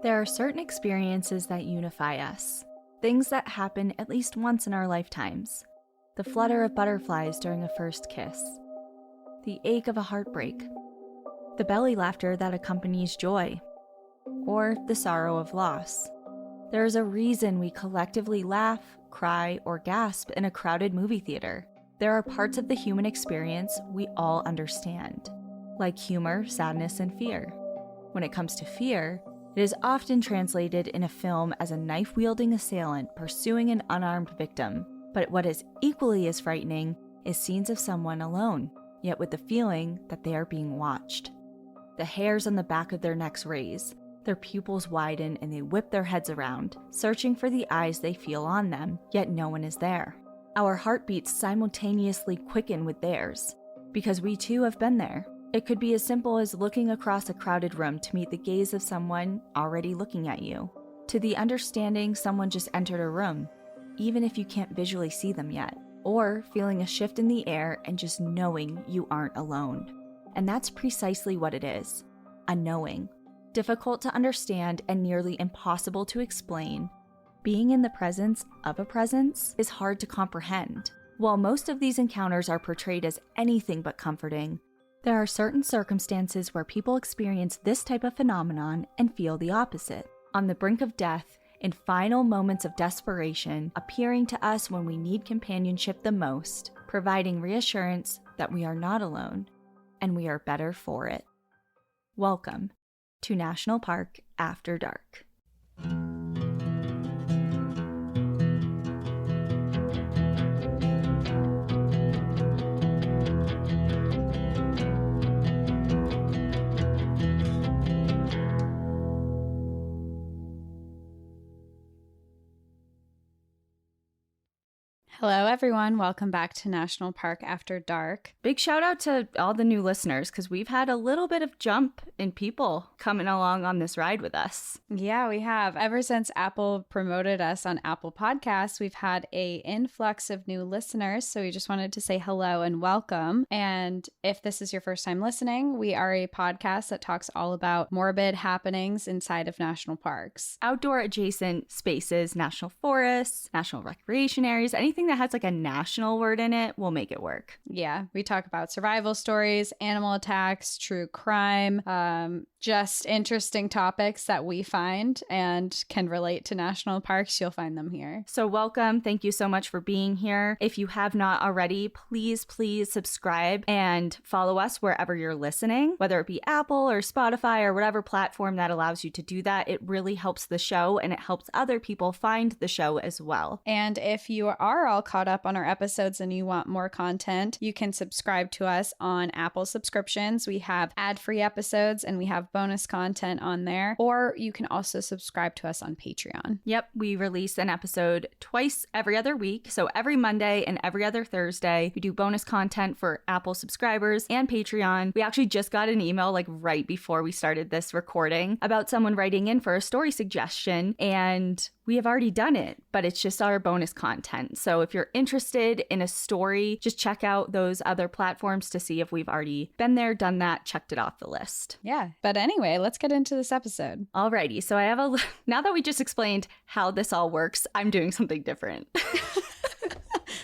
There are certain experiences that unify us, things that happen at least once in our lifetimes. The flutter of butterflies during a first kiss, the ache of a heartbreak, the belly laughter that accompanies joy, or the sorrow of loss. There is a reason we collectively laugh, cry, or gasp in a crowded movie theater. There are parts of the human experience we all understand, like humor, sadness, and fear. When it comes to fear, it is often translated in a film as a knife-wielding assailant pursuing an unarmed victim. But what is equally as frightening is scenes of someone alone, yet with the feeling that they are being watched. The hairs on the back of their necks raise, their pupils widen, and they whip their heads around, searching for the eyes they feel on them, yet no one is there. Our heartbeats simultaneously quicken with theirs, because we too have been there. It could be as simple as looking across a crowded room to meet the gaze of someone already looking at you, to the understanding someone just entered a room, even if you can't visually see them yet, or feeling a shift in the air and just knowing you aren't alone. And that's precisely what it is, a knowing. Difficult to understand and nearly impossible to explain, being in the presence of a presence is hard to comprehend. While most of these encounters are portrayed as anything but comforting, there are certain circumstances where people experience this type of phenomenon and feel the opposite, on the brink of death, in final moments of desperation, appearing to us when we need companionship the most, providing reassurance that we are not alone, and we are better for it. Welcome to National Park After Dark. Hello, everyone. Welcome back to National Park After Dark. Big shout out to all the new listeners because we've had a little bit of jump in people coming along on this ride with us. Yeah, we have. Ever since Apple promoted us on Apple Podcasts, we've had an influx of new listeners. So we just wanted to say hello and welcome. And if this is your first time listening, we are a podcast that talks all about morbid happenings inside of national parks. Outdoor adjacent spaces, national forests, national recreation areas, anything that has like a national word in it, we'll make it work. Yeah, we talk about survival stories, animal attacks, true crime, just interesting topics that we find and can relate to national parks. You'll find them here. So welcome. Thank you so much for being here. If you have not already, please subscribe and follow us wherever you're listening, whether it be Apple or Spotify or whatever platform that allows you to do that. It really helps the show and it helps other people find the show as well. And if you are all caught up on our episodes and you want more content, you can subscribe to us on Apple subscriptions. We have ad-free episodes and we have bonus content on there, or you can also subscribe to us on Patreon. Yep, we release an episode twice every other week. So every Monday and every other Thursday, we do bonus content for Apple subscribers and Patreon. We actually just got an email like right before we started this recording about someone writing in for a story suggestion, and we have already done it, but it's just our bonus content. So if you're interested in a story, just check out those other platforms to see if we've already been there, done that, checked it off the list. Yeah. But anyway, let's get into this episode. Alrighty. So now that we just explained how this all works, I'm doing something different.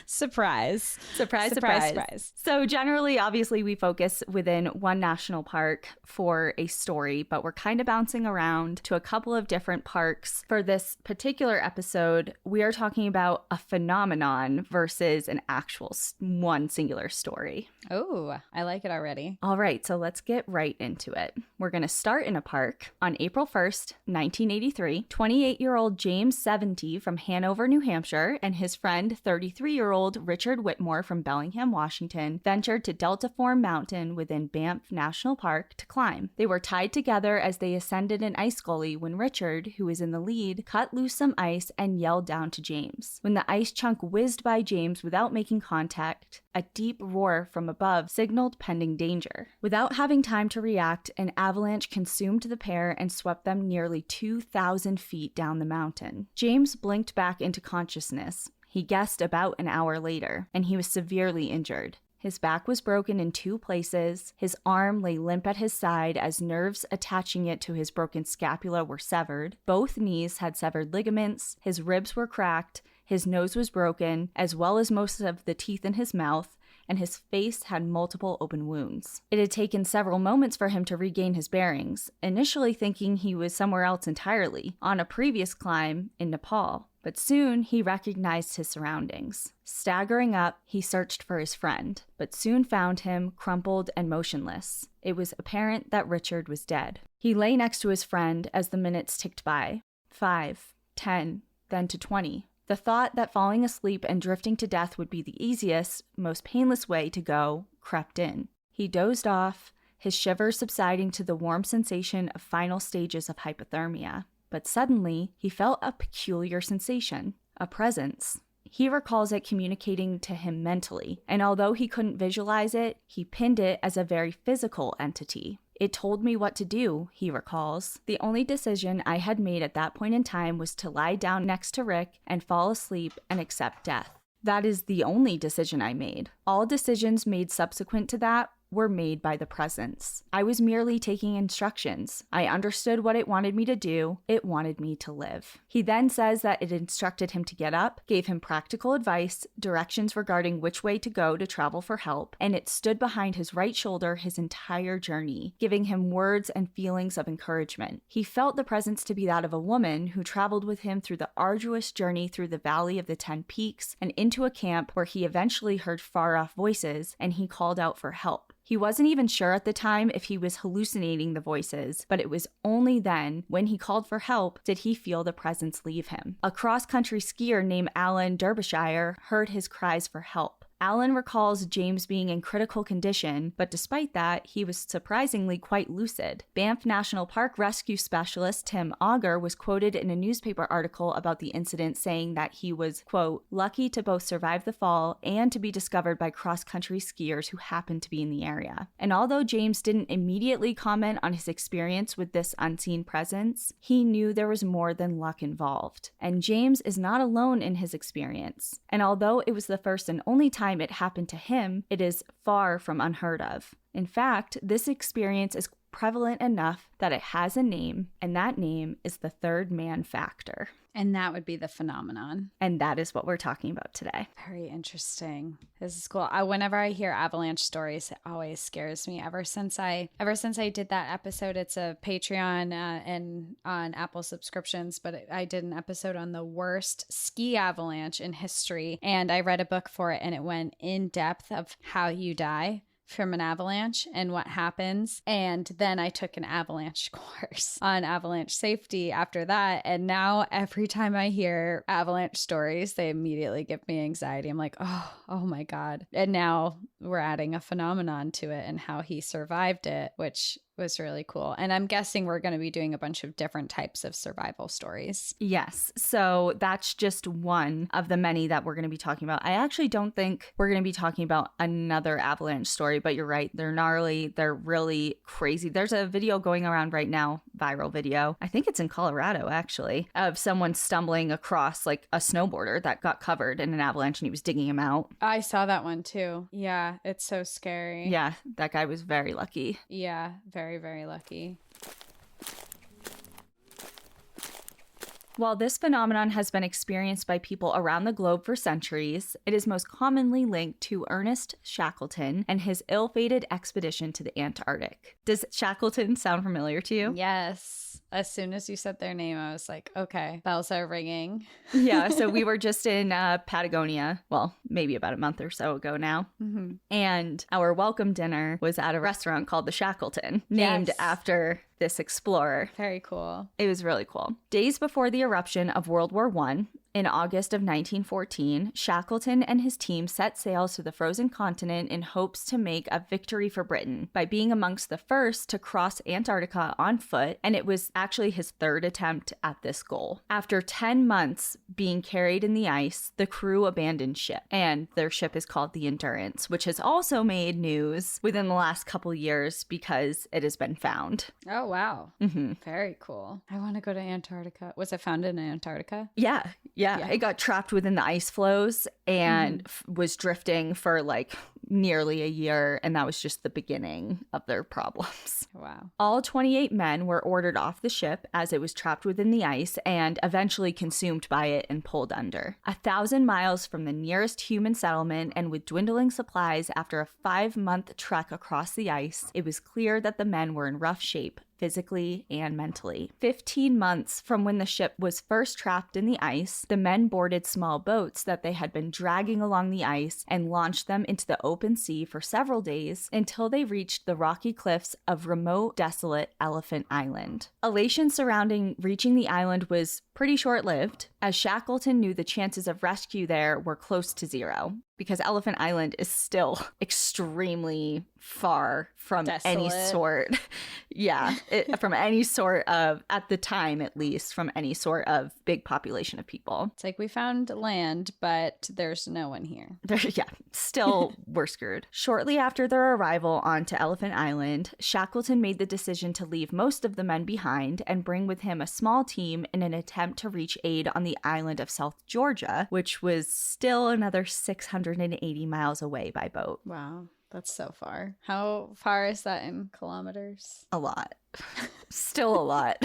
Surprise. Surprise. So generally, obviously, we focus within one national park for a story, but we're kind of bouncing around to a couple of different parks. For this particular episode, we are talking about a phenomenon versus an actual one singular story. Oh, I like it already. All right, so let's get right into it. We're going to start in a park. On April 1st, 1983, 28-year-old James 70 from Hanover, New Hampshire, and his friend 33-year-old Richard Whitmore from Bellingham, Washington, ventured to Delta Form Mountain within Banff National Park to climb. They were tied together as they ascended an ice gully when Richard, who was in the lead, cut loose some ice and yelled down to James. When the ice chunk whizzed by James without making contact, a deep roar from above signaled pending danger. Without having time to react, an avalanche consumed the pair and swept them nearly 2,000 feet down the mountain. James blinked back into consciousness. He guessed about an hour later, and he was severely injured. His back was broken in 2 places. His arm lay limp at his side as nerves attaching it to his broken scapula were severed. Both knees had severed ligaments. His ribs were cracked. His nose was broken, as well as most of the teeth in his mouth, and his face had multiple open wounds. It had taken several moments for him to regain his bearings, initially thinking he was somewhere else entirely, on a previous climb in Nepal. But soon he recognized his surroundings. Staggering up, he searched for his friend, but soon found him crumpled and motionless. It was apparent that Richard was dead. He lay next to his friend as the minutes ticked by. 5, 10, then to 20. The thought that falling asleep and drifting to death would be the easiest, most painless way to go crept in. He dozed off, his shivers subsiding to the warm sensation of final stages of hypothermia. But suddenly, he felt a peculiar sensation, a presence. He recalls it communicating to him mentally, and although he couldn't visualize it, he pinned it as a very physical entity. It told me what to do, he recalls. The only decision I had made at that point in time was to lie down next to Rick and fall asleep and accept death. That is the only decision I made. All decisions made subsequent to that were made by the presence. I was merely taking instructions. I understood what it wanted me to do. It wanted me to live. He then says that it instructed him to get up, gave him practical advice, directions regarding which way to go to travel for help, and it stood behind his right shoulder his entire journey, giving him words and feelings of encouragement. He felt the presence to be that of a woman who traveled with him through the arduous journey through the Valley of the 10 Peaks and into a camp where he eventually heard far-off voices and he called out for help. He wasn't even sure at the time if he was hallucinating the voices, but it was only then, when he called for help, did he feel the presence leave him. A cross-country skier named Alan Derbyshire heard his cries for help. Alan recalls James being in critical condition, but despite that, he was surprisingly quite lucid. Banff National Park rescue specialist Tim Auger was quoted in a newspaper article about the incident saying that he was, quote, lucky to both survive the fall and to be discovered by cross-country skiers who happened to be in the area. And although James didn't immediately comment on his experience with this unseen presence, he knew there was more than luck involved. And James is not alone in his experience. And although it was the first and only time it happened to him, it is far from unheard of. In fact, this experience is prevalent enough that it has a name, and that name is the third man factor. And that would be the phenomenon. And that is what we're talking about today. Very interesting. This is cool. Whenever I hear avalanche stories, it always scares me. Ever since I did that episode, it's a Patreon and on Apple subscriptions, but I did an episode on the worst ski avalanche in history. And I read a book for it, and it went in depth of how you die from an avalanche and what happens. And then I took an avalanche course on avalanche safety after that. And now every time I hear avalanche stories, they immediately give me anxiety. I'm like, oh my God. And now we're adding a phenomenon to it and how he survived it, which was really cool. And I'm guessing we're going to be doing a bunch of different types of survival stories. Yes. So that's just one of the many that we're going to be talking about. I actually don't think we're going to be talking about another avalanche story, but you're right. They're gnarly. They're really crazy. There's a video going around right now, viral video. I think it's in Colorado, actually, of someone stumbling across like a snowboarder that got covered in an avalanche and he was digging him out. I saw that one too. Yeah. It's so scary. Yeah. That guy was very lucky. Yeah. Very, very lucky. While this phenomenon has been experienced by people around the globe for centuries, it is most commonly linked to Ernest Shackleton and his ill-fated expedition to the Antarctic. Does Shackleton sound familiar to you? Yes. As soon as you said their name, I was like, okay, bells are ringing. Yeah, so we were just in Patagonia, well, maybe about a month or so ago now. Mm-hmm. And our welcome dinner was at a restaurant called the Shackleton, named after this explorer. Very cool. It was really cool. Days before the eruption of World War I, in August of 1914, Shackleton and his team set sail to the frozen continent in hopes to make a victory for Britain by being amongst the first to cross Antarctica on foot, and it was actually his third attempt at this goal. After 10 months being carried in the ice, the crew abandoned ship, and their ship is called the Endurance, which has also made news within the last couple years because it has been found. Oh, wow. Mm-hmm. Very cool. I want to go to Antarctica. Was it found in Antarctica? Yeah. It got trapped within the ice flows and was drifting for like nearly a year, and that was just the beginning of their problems. Wow. All 28 men were ordered off the ship as it was trapped within the ice and eventually consumed by it and pulled under. 1,000 miles from the nearest human settlement and with dwindling supplies after a 5-month trek across the ice, it was clear that the men were in rough shape, physically and mentally. 15 months from when the ship was first trapped in the ice, the men boarded small boats that they had been dragging along the ice and launched them into the open sea for several days until they reached the rocky cliffs of remote, desolate Elephant Island. Elation surrounding reaching the island was pretty short-lived, as Shackleton knew the chances of rescue there were close to zero, because Elephant Island is still extremely far from any sort, from any sort of, at the time at least, from any sort of big population of people. It's like we found land, but there's no one here. Still we're screwed. Shortly after their arrival onto Elephant Island, Shackleton made the decision to leave most of the men behind and bring with him a small team in an attempt to reach aid on the island of South Georgia, which was still another 680 miles away by boat. Wow. That's so far. How far is that in kilometers? A lot. Still a lot.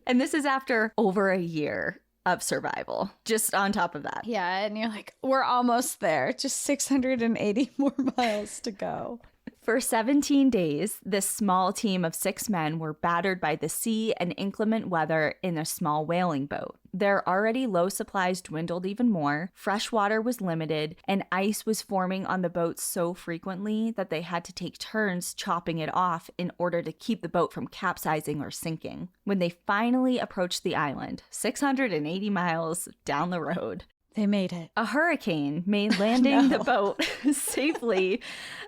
And this is after over a year of survival, just on top of that. Yeah, and you're like, we're almost there. Just 680 more miles to go. For 17 days, this small team of 6 men were battered by the sea and inclement weather in a small whaling boat. Their already low supplies dwindled even more, fresh water was limited, and ice was forming on the boat so frequently that they had to take turns chopping it off in order to keep the boat from capsizing or sinking. When they finally approached the island, 680 miles down the road, they made it. A hurricane made landing the boat safely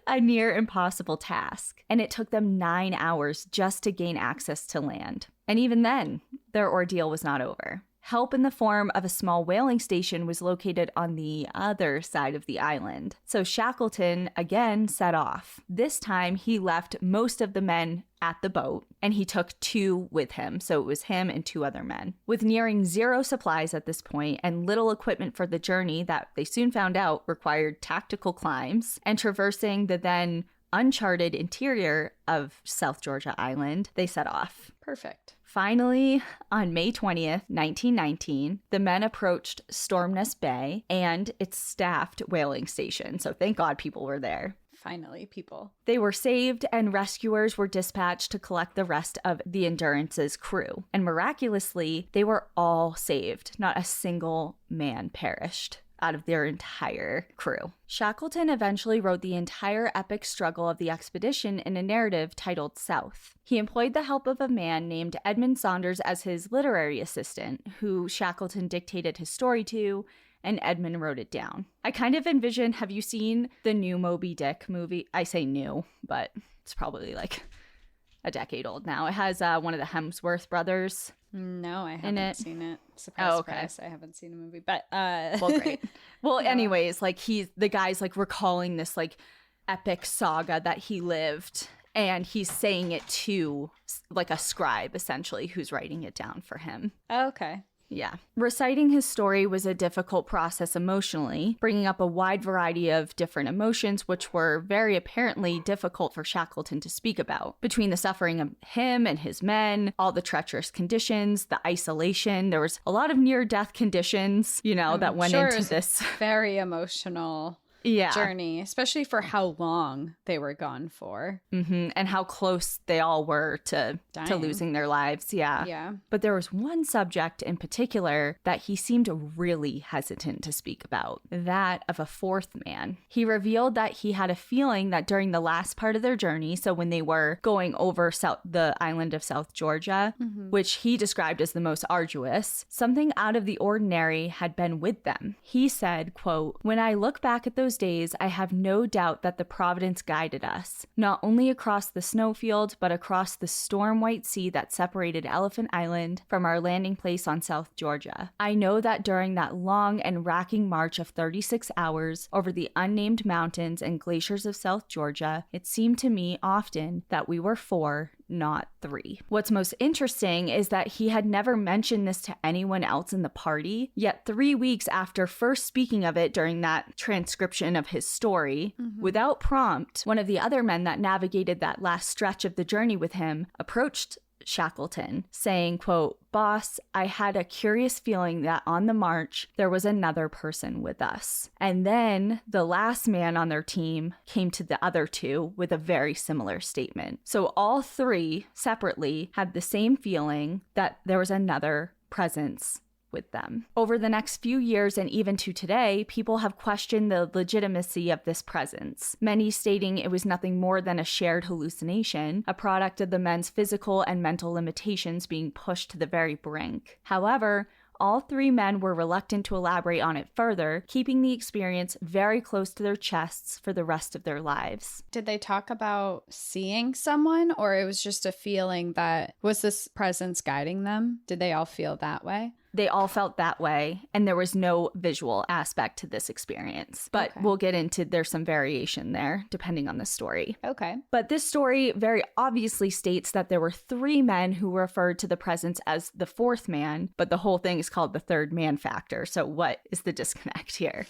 a near impossible task, and it took them 9 hours just to gain access to land. And even then, their ordeal was not over. Help in the form of a small whaling station was located on the other side of the island. So Shackleton again set off. This time he left most of the men at the boat, and he took 2 with him. So it was him and 2 other men. With nearing zero supplies at this point and little equipment for the journey that they soon found out required tactical climbs and traversing the then uncharted interior of South Georgia Island, they set off. Perfect. Finally, on May 20th, 1919, the men approached Stormness Bay and its staffed whaling station. So thank God people were there. Finally, people. They were saved, and rescuers were dispatched to collect the rest of the Endurance's crew. And miraculously, they were all saved. Not a single man perished out of their entire crew. Shackleton eventually wrote the entire epic struggle of the expedition in a narrative titled South. He employed the help of a man named Edmund Saunders as his literary assistant, who Shackleton dictated his story to, and Edmund wrote it down. I kind of envision, have you seen the new Moby Dick movie? I say new, but it's probably like a decade old now. It has one of the Hemsworth brothers. No, I haven't seen it. Surprise, surprise, I haven't seen a movie, but well, great. Well, anyways, like the guy's like recalling this like epic saga that he lived, and he's saying it to like a scribe essentially who's writing it down for him. Okay. Yeah. Reciting his story was a difficult process emotionally, bringing up a wide variety of different emotions, which were very apparently difficult for Shackleton to speak about. Between the suffering of him and his men, all the treacherous conditions, the isolation, there was a lot of near-death conditions, that went into this. Very emotional. Journey, especially for how long they were gone for. Mm-hmm. And how close they all were to losing their lives. Yeah. But there was one subject in particular that he seemed really hesitant to speak about, that of a 4th man. He revealed that he had a feeling that during the last part of their journey, so when they were going over the island of South Georgia, which he described as the most arduous, something out of the ordinary had been with them. He said, quote, "When I look back at those days, I have no doubt that the Providence guided us, not only across the snowfield, but across the storm-white sea that separated Elephant Island from our landing place on South Georgia. I know that during that long and racking march of 36 hours over the unnamed mountains and glaciers of South Georgia, it seemed to me often that we were 4, not 3. What's most interesting is that he had never mentioned this to anyone else in the party, yet 3 weeks after first speaking of it during that transcription of his story, without prompt, one of the other men that navigated that last stretch of the journey with him approached Shackleton, saying, quote, "Boss, I had a curious feeling that on the march, there was another person with us." And then the last man on their team came to the other 2 with a very similar statement. So all 3 separately had the same feeling that there was another presence with them. Over the next few years and even to today, people have questioned the legitimacy of this presence, many stating it was nothing more than a shared hallucination, a product of the men's physical and mental limitations being pushed to the very brink. However, all 3 men were reluctant to elaborate on it further, keeping the experience very close to their chests for the rest of their lives. Did they talk about seeing someone, or it was just a feeling that was this presence guiding them? Did they all feel that way? They all felt that way, and there was no visual aspect to this experience. But we'll get into, there's some variation there, depending on the story. Okay. But this story very obviously states that there were 3 men who referred to the presence as the 4th man, but the whole thing is called the third man factor. So what is the disconnect here?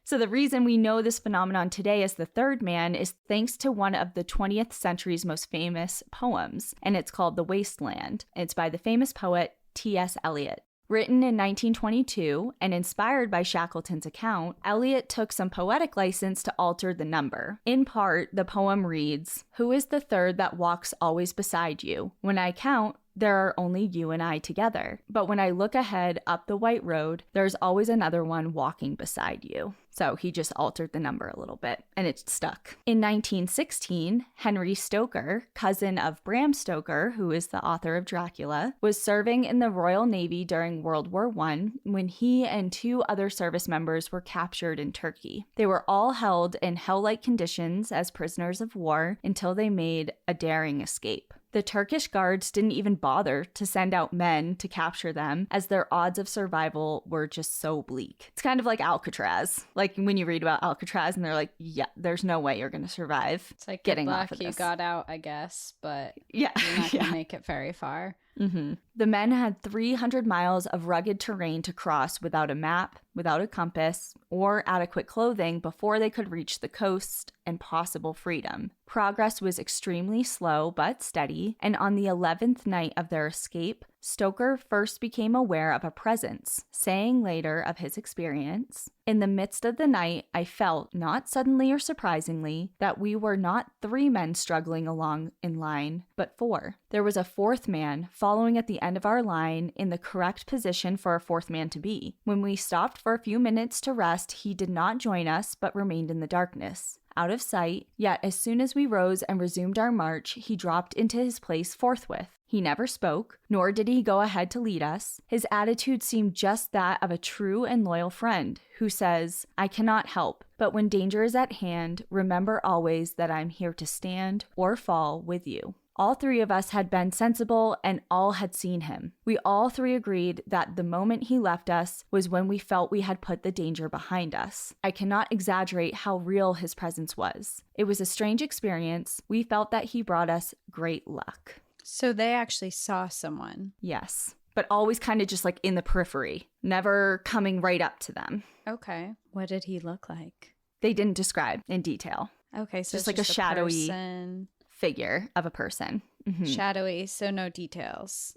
So the reason we know this phenomenon today as the third man is thanks to one of the 20th century's most famous poems, and it's called The Wasteland. It's by the famous poet T.S. Eliot. Written in 1922 and inspired by Shackleton's account, Eliot took some poetic license to alter the number. In part, the poem reads, "Who is the third that walks always beside you? When I count, there are only you and I together. But when I look ahead up the white road, there's always another one walking beside you." So he just altered the number a little bit, and it stuck. In 1916, Henry Stoker, cousin of Bram Stoker, who is the author of Dracula, was serving in the Royal Navy during World War I when he and 2 other service members were captured in Turkey. They were all held in hell-like conditions as prisoners of war until they made a daring escape. The Turkish guards didn't even bother to send out men to capture them, as their odds of survival were just so bleak. It's kind of like Alcatraz. Like when you read about Alcatraz and they're like, yeah, there's no way you're going to survive. It's like getting good off luck, of you this. got out, I guess, but Yeah. you're not going to make it very far. The men had 300 miles of rugged terrain to cross without a map, without a compass, or adequate clothing before they could reach the coast and possible freedom. Progress was extremely slow but steady, and on the 11th night of their escape, Stoker first became aware of a presence, saying later of his experience, "In the midst of the night, I felt, not suddenly or surprisingly, that we were not 3 men struggling along in line, but 4. There was a 4th man following at the end of our line in the correct position for a 4th man to be. When we stopped for a few minutes to rest, he did not join us, but remained in the darkness, out of sight, yet as soon as we rose and resumed our march, he dropped into his place forthwith. He never spoke, nor did he go ahead to lead us. His attitude seemed just that of a true and loyal friend who says, 'I cannot help, but when danger is at hand, remember always that I'm here to stand or fall with you.' All 3 of us had been sensible and all had seen him. We all 3 agreed that the moment he left us was when we felt we had put the danger behind us. I cannot exaggerate how real his presence was. It was a strange experience. We felt that he brought us great luck." So they actually saw someone. Yes, but always kind of just like in the periphery, never coming right up to them. Okay. What did he look like? They didn't describe in detail. Okay, so Just it's like a shadowy person. figure of a person. Shadowy, so no details.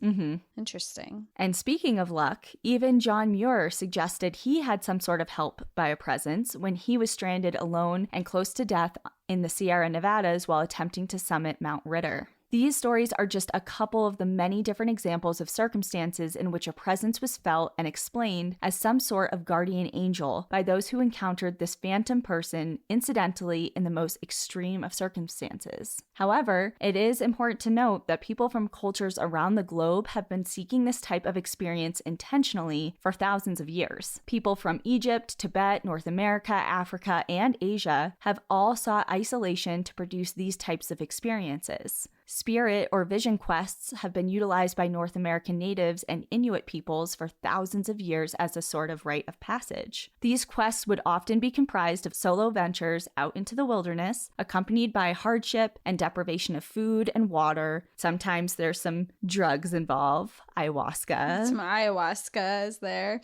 Interesting. And speaking of luck, even John Muir suggested he had some sort of help by a presence when he was stranded alone and close to death in the Sierra Nevadas while attempting to summit Mount Ritter. These stories are just a couple of the many different examples of circumstances in which a presence was felt and explained as some sort of guardian angel by those who encountered this phantom person incidentally in the most extreme of circumstances. However, it is important to note that people from cultures around the globe have been seeking this type of experience intentionally for thousands of years. People from Egypt, Tibet, North America, Africa, and Asia have all sought isolation to produce these types of experiences. Spirit or vision quests have been utilized by North American natives and Inuit peoples for thousands of years as a sort of rite of passage. These quests would often be comprised of solo ventures out into the wilderness, accompanied by hardship and deprivation of food and water. Sometimes there's some drugs involved, ayahuasca. Some ayahuasca is there.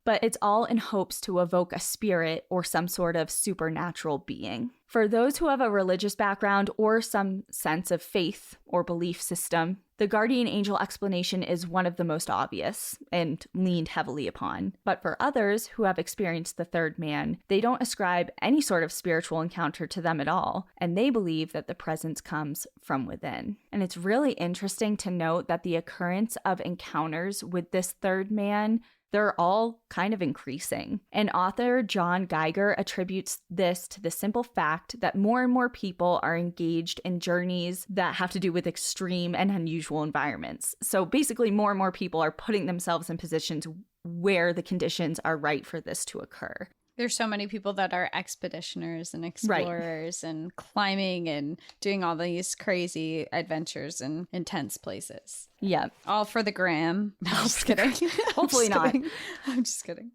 But it's all in hopes to evoke a spirit or some sort of supernatural being. For those who have a religious background or some sense of faith or belief system, the guardian angel explanation is one of the most obvious and leaned heavily upon. But for others who have experienced the third man, they don't ascribe any sort of spiritual encounter to them at all, and they believe that the presence comes from within. And it's really interesting to note that the occurrence of encounters with this third man, they're all kind of increasing. And author John Geiger attributes this to the simple fact that more and more people are engaged in journeys that have to do with extreme and unusual environments. So basically, more and more people are putting themselves in positions where the conditions are right for this to occur. There's so many people that are expeditioners and explorers and climbing and doing all these crazy adventures in intense places. Yeah. All for the gram. No, I'm just kidding. Hopefully not. I'm just kidding.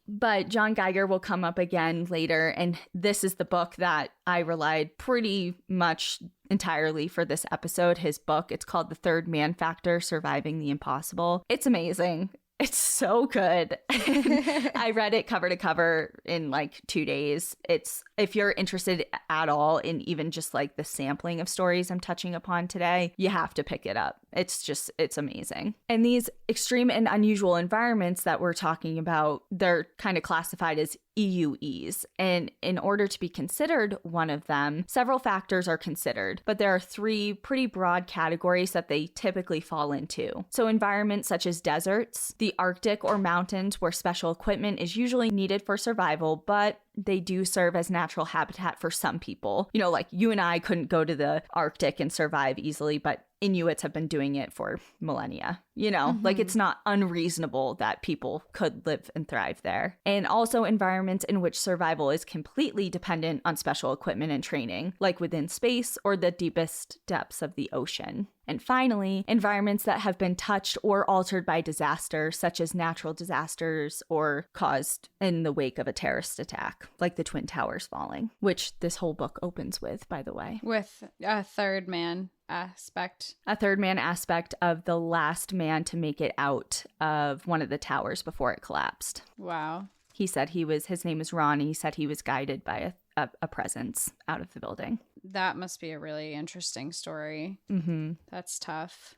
But John Geiger will come up again later, and this is the book that I relied pretty much entirely for this episode. His book, it's called The Third Man Factor: Surviving the Impossible. It's amazing. It's so good. I read it cover to cover in like 2 days. It's, if you're interested at all in even just like the sampling of stories I'm touching upon today, you have to pick it up. It's amazing. And these extreme and unusual environments that we're talking about, they're kind of classified as EUEs. And in order to be considered one of them, several factors are considered, but there are 3 pretty broad categories that they typically fall into. So environments such as deserts, the Arctic or mountains where special equipment is usually needed for survival, but they do serve as natural habitat for some people. You know, like you and I couldn't go to the Arctic and survive easily, but Inuits have been doing it for millennia. You know, like it's not unreasonable that people could live and thrive there. And also environments in which survival is completely dependent on special equipment and training, like within space or the deepest depths of the ocean. And finally, environments that have been touched or altered by disaster, such as natural disasters or caused in the wake of a terrorist attack, like the Twin Towers falling, which this whole book opens with, by the way. With a third man aspect. A third man aspect of the last man to make it out of one of the towers before it collapsed. Wow. He said his name is Ron, and he said he was guided by a presence out of the building. That must be a really interesting story. Mm-hmm. That's tough.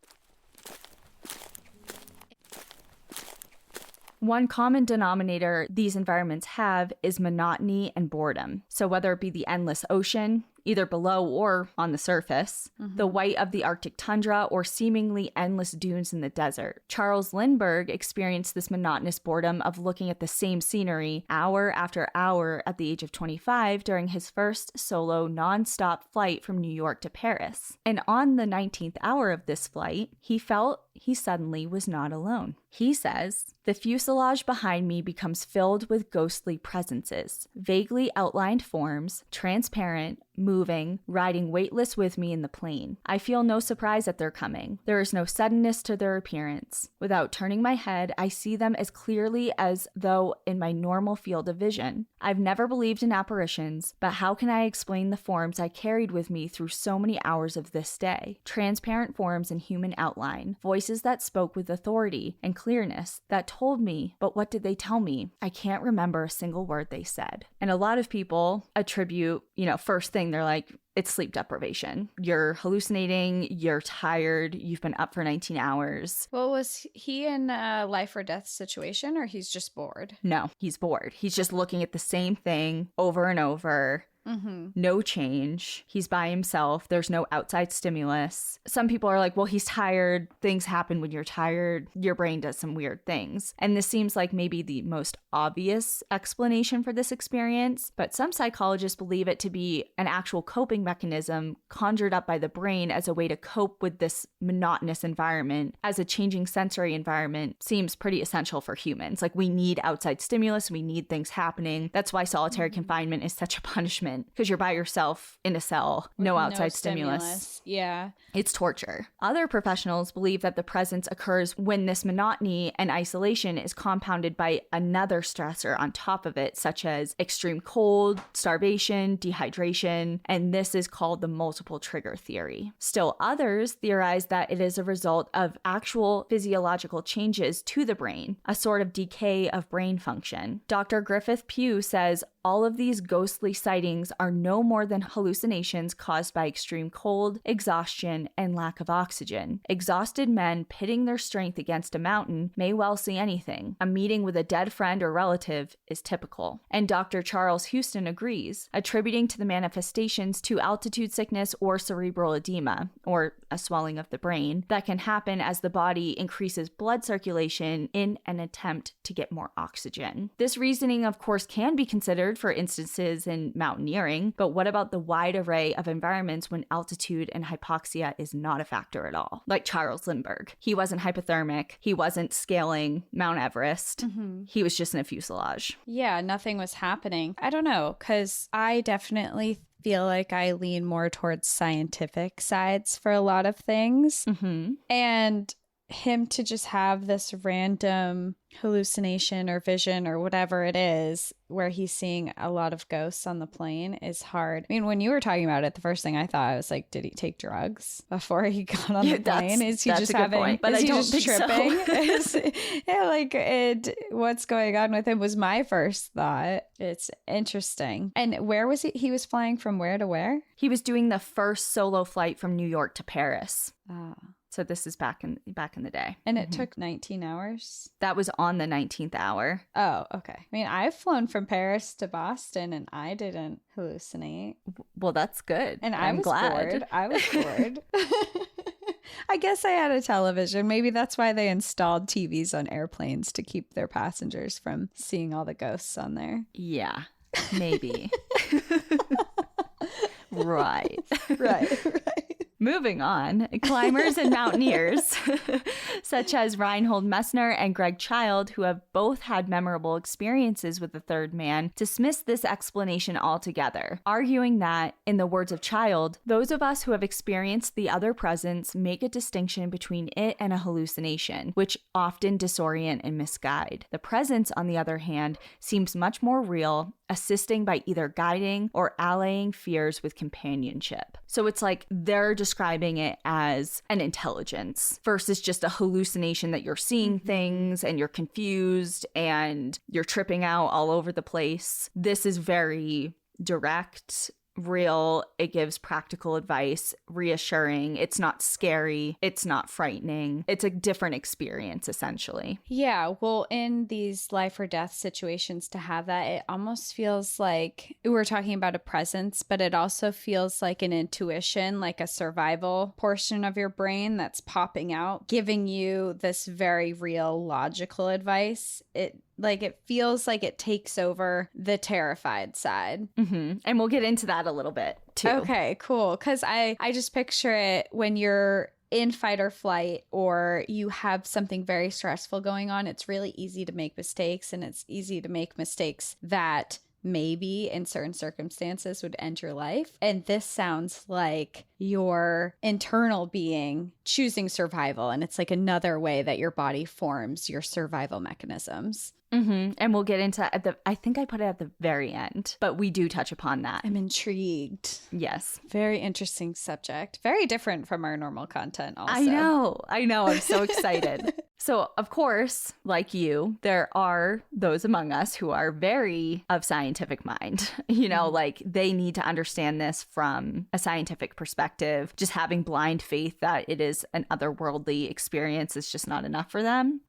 One common denominator these environments have is monotony and boredom. So whether it be the endless ocean, either below or on the surface, the white of the Arctic tundra, or seemingly endless dunes in the desert. Charles Lindbergh experienced this monotonous boredom of looking at the same scenery hour after hour at the age of 25 during his first solo non-stop flight from New York to Paris. And on the 19th hour of this flight, he felt he suddenly was not alone. He says, "The fuselage behind me becomes filled with ghostly presences, vaguely outlined forms, transparent, moving, riding weightless with me in the plane. I feel no surprise at their coming. There is no suddenness to their appearance. Without turning my head, I see them as clearly as though in my normal field of vision. I've never believed in apparitions, but how can I explain the forms I carried with me through so many hours of this day? Transparent forms in human outline, voices that spoke with authority and clearness, that told me, but what did they tell me? I can't remember a single word they said." And a lot of people attribute, first thing, they're like, it's sleep deprivation. You're hallucinating, you're tired, you've been up for 19 hours. Well, was he in a life or death situation, or he's just bored? No, he's bored. He's just looking at the same thing over and over. No change. He's by himself. There's no outside stimulus. Some people are like, well, he's tired. Things happen when you're tired. Your brain does some weird things. And this seems like maybe the most obvious explanation for this experience, but some psychologists believe it to be an actual coping mechanism conjured up by the brain as a way to cope with this monotonous environment, as a changing sensory environment seems pretty essential for humans. Like, we need outside stimulus. We need things happening. That's why solitary confinement is such a punishment. environment because you're by yourself in a cell, With no outside stimulus. Yeah. It's torture. Other professionals believe that the presence occurs when this monotony and isolation is compounded by another stressor on top of it, such as extreme cold, starvation, dehydration, and this is called the multiple trigger theory. Still others theorize that it is a result of actual physiological changes to the brain, a sort of decay of brain function. Dr. Griffith Pugh says all of these ghostly sightings are no more than hallucinations caused by extreme cold, exhaustion, and lack of oxygen. Exhausted men pitting their strength against a mountain may well see anything. A meeting with a dead friend or relative is typical. And Dr. Charles Houston agrees, attributing to the manifestations to altitude sickness or cerebral edema, or a swelling of the brain, that can happen as the body increases blood circulation in an attempt to get more oxygen. This reasoning, of course, can be considered for instances in mountaineering, but what about the wide array of environments when altitude and hypoxia is not a factor at all? Like Charles Lindbergh. He wasn't hypothermic. He wasn't scaling Mount Everest. He was just in a fuselage. Yeah, nothing was happening. I don't know, because I definitely feel like I lean more towards scientific sides for a lot of things. And him to just have this random hallucination or vision or whatever it is where he's seeing a lot of ghosts on the plane is hard. I mean, when you were talking about it, the first thing I thought, I was like, did he take drugs before he got on the plane? Is he just having, point, but is he just tripping? So. What's going on with him was my first thought. It's interesting. And where was he? He was flying from where to where? He was doing the first solo flight from New York to Paris. So this is back in the day. And it took 19 hours? That was on the 19th hour. Oh, okay. I mean, I've flown from Paris to Boston and I didn't hallucinate. Well, that's good. And I'm glad. Bored. I was bored. I guess I had a television. Maybe that's why they installed TVs on airplanes to keep their passengers from seeing all the ghosts on there. Yeah, maybe. Right. Moving on, climbers and mountaineers, such as Reinhold Messner and Greg Child, who have both had memorable experiences with the third man, dismiss this explanation altogether, arguing that, in the words of Child, those of us who have experienced the other presence make a distinction between it and a hallucination, which often disorient and misguide. The presence, on the other hand, seems much more real, assisting by either guiding or allaying fears with companionship. So it's like they're describing it as an intelligence versus just a hallucination that you're seeing things and you're confused and you're tripping out all over the place. This is very direct, real. It gives practical advice, reassuring. It's not scary. It's not frightening. It's a different experience, essentially. Yeah. Well, in these life or death situations, to have that, it almost feels like we're talking about a presence, but it also feels like an intuition, like a survival portion of your brain that's popping out, giving you this very real logical advice. It feels like it takes over the terrified side. And we'll get into that a little bit too. Okay, cool. Because I just picture it when you're in fight or flight or you have something very stressful going on. It's really easy to make mistakes, and it's easy to make mistakes that maybe in certain circumstances would end your life. And this sounds like your internal being choosing survival. And it's like another way that your body forms your survival mechanisms. And we'll get into I think I put it at the very end, but we do touch upon that. I'm intrigued. Yes. Very interesting subject. Very different from our normal content also. I know. I'm so excited. So, of course, like you, there are those among us who are very of scientific mind. Like they need to understand this from a scientific perspective. Just having blind faith that it is an otherworldly experience is just not enough for them.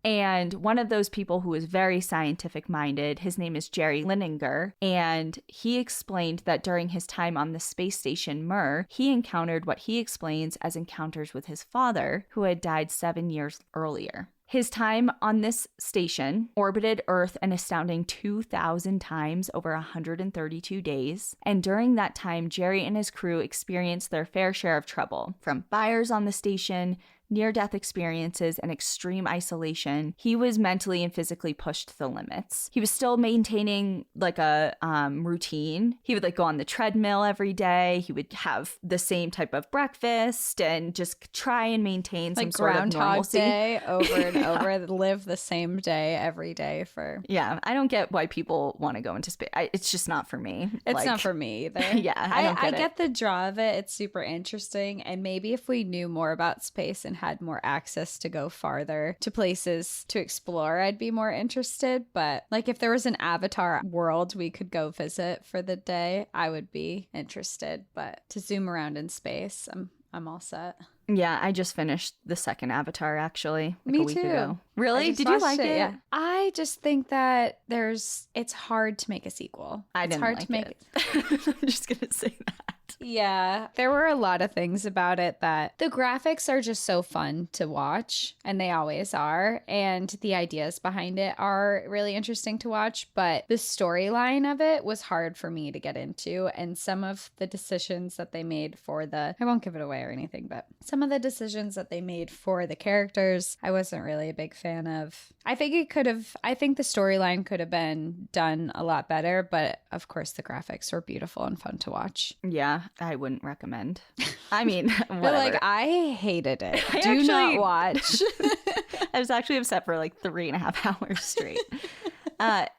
And one of those people who is very scientific minded, his name is Jerry Lininger, and he explained that during his time on the space station Mir, he encountered what he explains as encounters with his father, who had died 7 years earlier. His time on this station orbited Earth an astounding 2,000 times over 132 days, and during that time, Jerry and his crew experienced their fair share of trouble, from fires on the station, near-death experiences, and extreme isolation, he was mentally and physically pushed to the limits. He was still maintaining like a routine. He would like go on the treadmill every day. He would have the same type of breakfast and just try and maintain some sort of normalcy. Day over and over, live the same day every day for... Yeah, I don't get why people want to go into space. It's just not for me. It's not for me either. Yeah, I get the draw of it. It's super interesting. And maybe if we knew more about space and had more access to go farther to places to explore, I'd be more interested. But like if there was an Avatar world we could go visit for the day, I would be interested. But to zoom around in space, I'm all set. Yeah, I just finished the second Avatar actually a week ago. Really? Did you like it? Yeah. I just think that it's hard to make a sequel. It's hard to make it. I'm just gonna say that. Yeah, there were a lot of things about it that the graphics are just so fun to watch, and they always are, and the ideas behind it are really interesting to watch, but the storyline of it was hard for me to get into, and some of the decisions that they made I won't give it away or anything, but some of the decisions that they made for the characters, I wasn't really a big fan of. I think the storyline could have been done a lot better, but of course the graphics were beautiful and fun to watch. Yeah, I wouldn't recommend. I mean, whatever. But like, I hated it. Do not watch. I was actually upset for like 3.5 hours straight.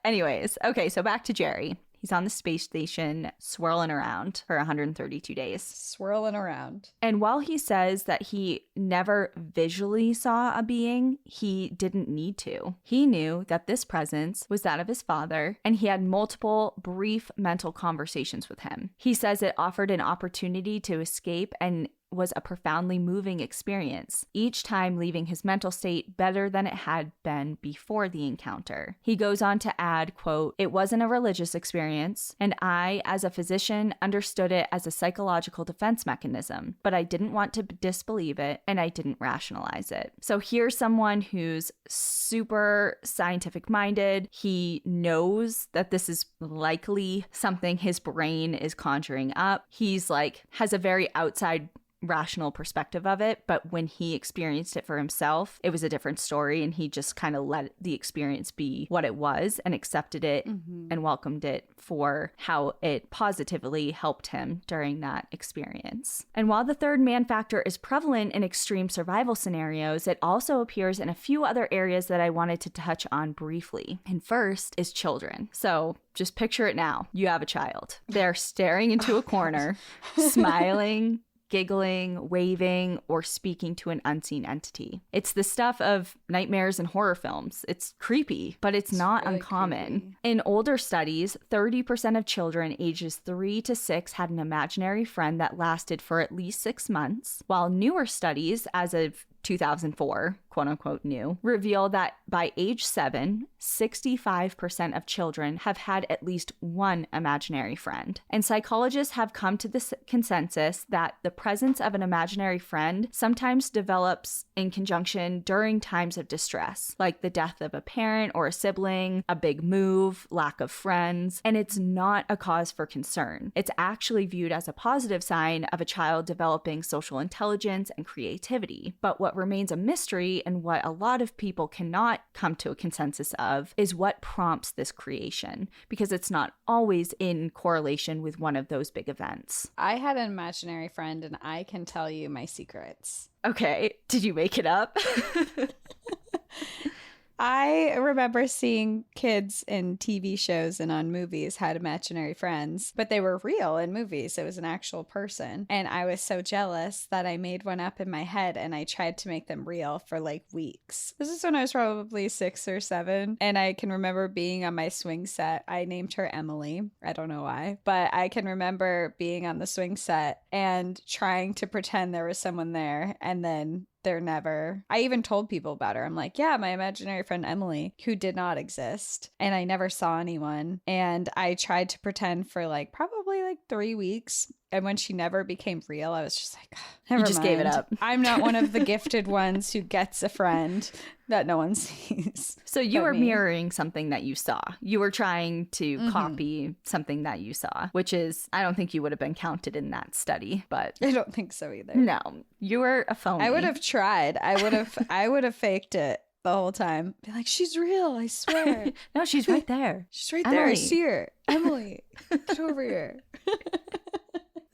Anyways, okay, so back to Jerry. He's on the space station swirling around for 132 days. Swirling around. And while he says that he never visually saw a being, he didn't need to. He knew that this presence was that of his father, and he had multiple brief mental conversations with him. He says it offered an opportunity to escape and was a profoundly moving experience, each time leaving his mental state better than it had been before the encounter. He goes on to add, quote, "It wasn't a religious experience, and I, as a physician, understood it as a psychological defense mechanism, but I didn't want to disbelieve it, and I didn't rationalize it." So here's someone who's super scientific-minded. He knows that this is likely something his brain is conjuring up. He's like, has a very outside rational perspective of it, but when he experienced it for himself, it was a different story, and he just kind of let the experience be what it was and accepted it and welcomed it for how it positively helped him during that experience. And while the third man factor is prevalent in extreme survival scenarios, it also appears in a few other areas that I wanted to touch on briefly. And first is children. So just picture it now. You have a child. They're staring into a corner, smiling, giggling, waving, or speaking to an unseen entity. It's the stuff of nightmares and horror films. It's creepy, but it's not really uncommon. Creepy. In older studies, 30% of children ages 3 to 6 had an imaginary friend that lasted for at least 6 months, while newer studies, as of 2004, quote unquote new, reveal that by age 7, 65% of children have had at least one imaginary friend. And psychologists have come to this consensus that the presence of an imaginary friend sometimes develops in conjunction during times of distress, like the death of a parent or a sibling, a big move, lack of friends, and it's not a cause for concern. It's actually viewed as a positive sign of a child developing social intelligence and creativity. But what remains a mystery, and what a lot of people cannot come to a consensus of, is what prompts this creation, because it's not always in correlation with one of those big events. I had an imaginary friend, and I can tell you my secrets. Okay, did you make it up? I remember seeing kids in TV shows and on movies had imaginary friends, but they were real in movies. It was an actual person. And I was so jealous that I made one up in my head, and I tried to make them real for like weeks. This is when I was probably 6 or 7. And I can remember being on my swing set. I named her Emily. I don't know why, but I can remember being on the swing set and trying to pretend there was someone there, and then I even told people about her. I'm like, yeah, my imaginary friend Emily, who did not exist. And I never saw anyone. And I tried to pretend for like probably probably like 3 weeks. And when she never became real, I was just like, never You just mind. gave it up. I'm not one of the gifted ones who gets a friend that no one sees. So you but were me. mirroring something that you saw. You were trying to copy something that you saw, which is, I don't think you would have been counted in that study, but I don't think so either. no, you were a phony. I would have tried. I would have faked it the whole time. Be like, she's real, I swear. No, she's right there. She's right there. I Emily. see her. Emily, get over here.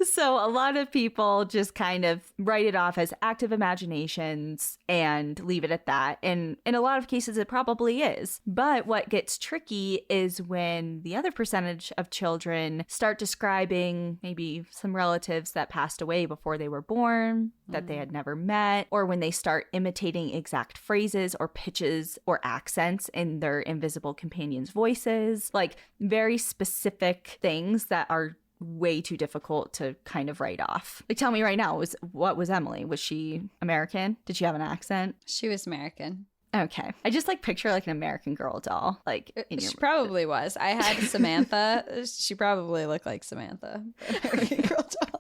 So a lot of people just kind of write it off as active imaginations and leave it at that. And in a lot of cases, it probably is. But what gets tricky is when the other percentage of children start describing maybe some relatives that passed away before they were born, that they had never met, or when they start imitating exact phrases or pitches or accents in their invisible companions' voices, like very specific things that are way too difficult to kind of write off. Like, tell me right now, what was Emily? Was she American? Did she have an accent? She was American. Okay. I just like picture like an American Girl doll. Like she probably was. I had Samantha. She probably looked like Samantha. American Girl doll.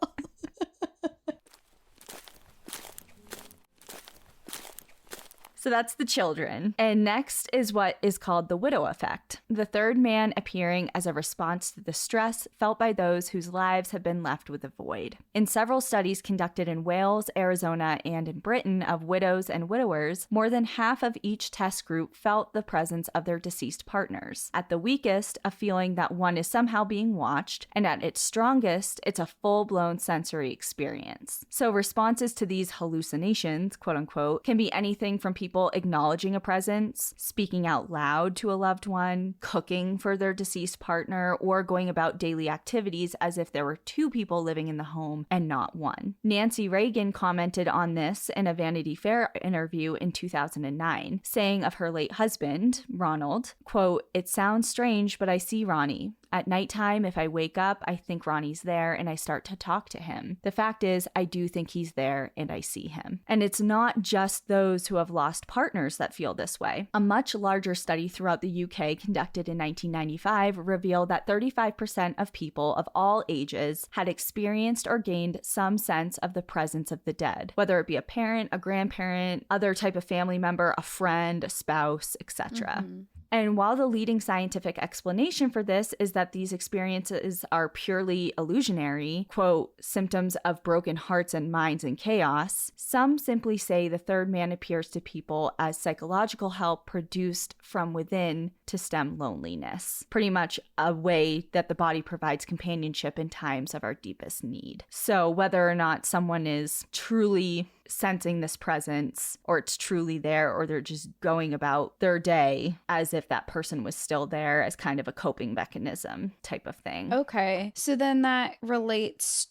So that's the children. And next is what is called the widow effect. The third man appearing as a response to the stress felt by those whose lives have been left with a void. In several studies conducted in Wales, Arizona, and in Britain of widows and widowers, more than half of each test group felt the presence of their deceased partners. At the weakest, a feeling that one is somehow being watched, and at its strongest, it's a full-blown sensory experience. So responses to these hallucinations, quote unquote, can be anything from people acknowledging a presence, speaking out loud to a loved one, cooking for their deceased partner, or going about daily activities as if there were two people living in the home and not one. Nancy Reagan commented on this in a Vanity Fair interview in 2009, saying of her late husband, Ronald, quote, "It sounds strange, but I see Ronnie. At nighttime, if I wake up, I think Ronnie's there and I start to talk to him. The fact is, I do think he's there and I see him." And it's not just those who have lost partners that feel this way. A much larger study throughout the UK conducted in 1995 revealed that 35% of people of all ages had experienced or gained some sense of the presence of the dead, whether it be a parent, a grandparent, other type of family member, a friend, a spouse, etc. And while the leading scientific explanation for this is that these experiences are purely illusionary, quote, symptoms of broken hearts and minds in chaos, some simply say the third man appears to people as psychological help produced from within to stem loneliness. Pretty much a way that the body provides companionship in times of our deepest need. So whether or not someone is truly sensing this presence, or it's truly there, or they're just going about their day as if that person was still there as kind of a coping mechanism type of thing. Okay. So then that relates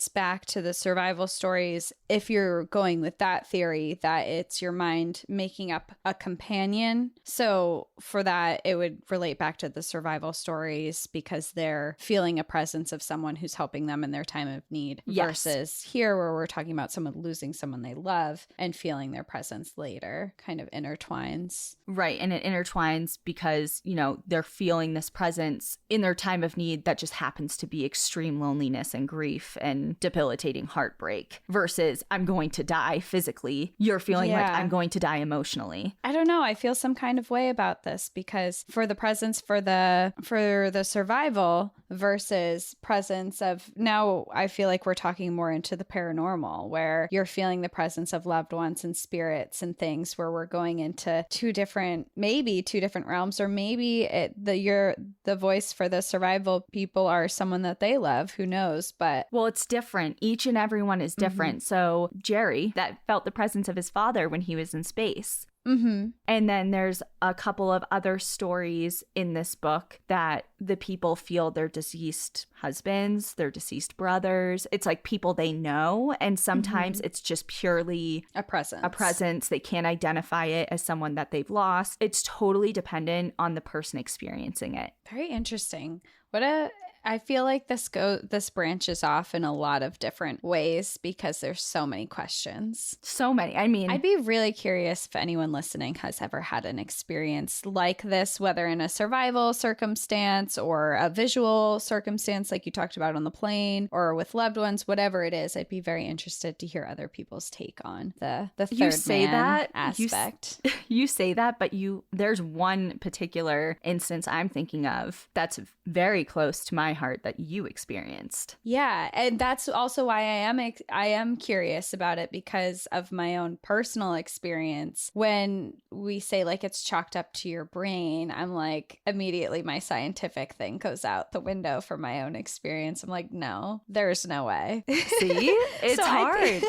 back to the survival stories. If you're going with that theory, that it's your mind making up a companion. So for that, it would relate back to the survival stories because they're feeling a presence of someone who's helping them in their time of need. Yes. Versus here where we're talking about someone losing someone they love and feeling their presence later, kind of intertwines. Right. And it intertwines because, you know, they're feeling this presence in their time of need that just happens to be extreme loneliness and grief and debilitating heartbreak versus I'm going to die physically. You're feeling like I'm going to die emotionally. I don't know. I feel some kind of way about this because for the presence for the survival versus presence of, now I feel like we're talking more into the paranormal where you're feeling the presence of loved ones and spirits and things, where we're going into two different realms, or maybe the voice for the survival people are someone that they love, who knows, but well, it's different. Each and every one is different. So Jerry, that felt the presence of his father when he was in space. And then there's a couple of other stories in this book that the people feel their deceased husbands, their deceased brothers. It's like people they know. And sometimes it's just purely a presence. They can't identify it as someone that they've lost. It's totally dependent on the person experiencing it. Very interesting. I feel like this branches off in a lot of different ways because there's so many questions. So many. I mean, I'd be really curious if anyone listening has ever had an experience like this, whether in a survival circumstance or a visual circumstance like you talked about on the plane or with loved ones, whatever it is. I'd be very interested to hear other people's take on the third man aspect. You say that, but there's one particular instance I'm thinking of that's very close to my heart that you experienced. Yeah, and that's also why I am curious about it, because of my own personal experience. When we say like it's chalked up to your brain, I'm like, immediately my scientific thing goes out the window for my own experience. I'm like, no, there's no way. See? It's hard.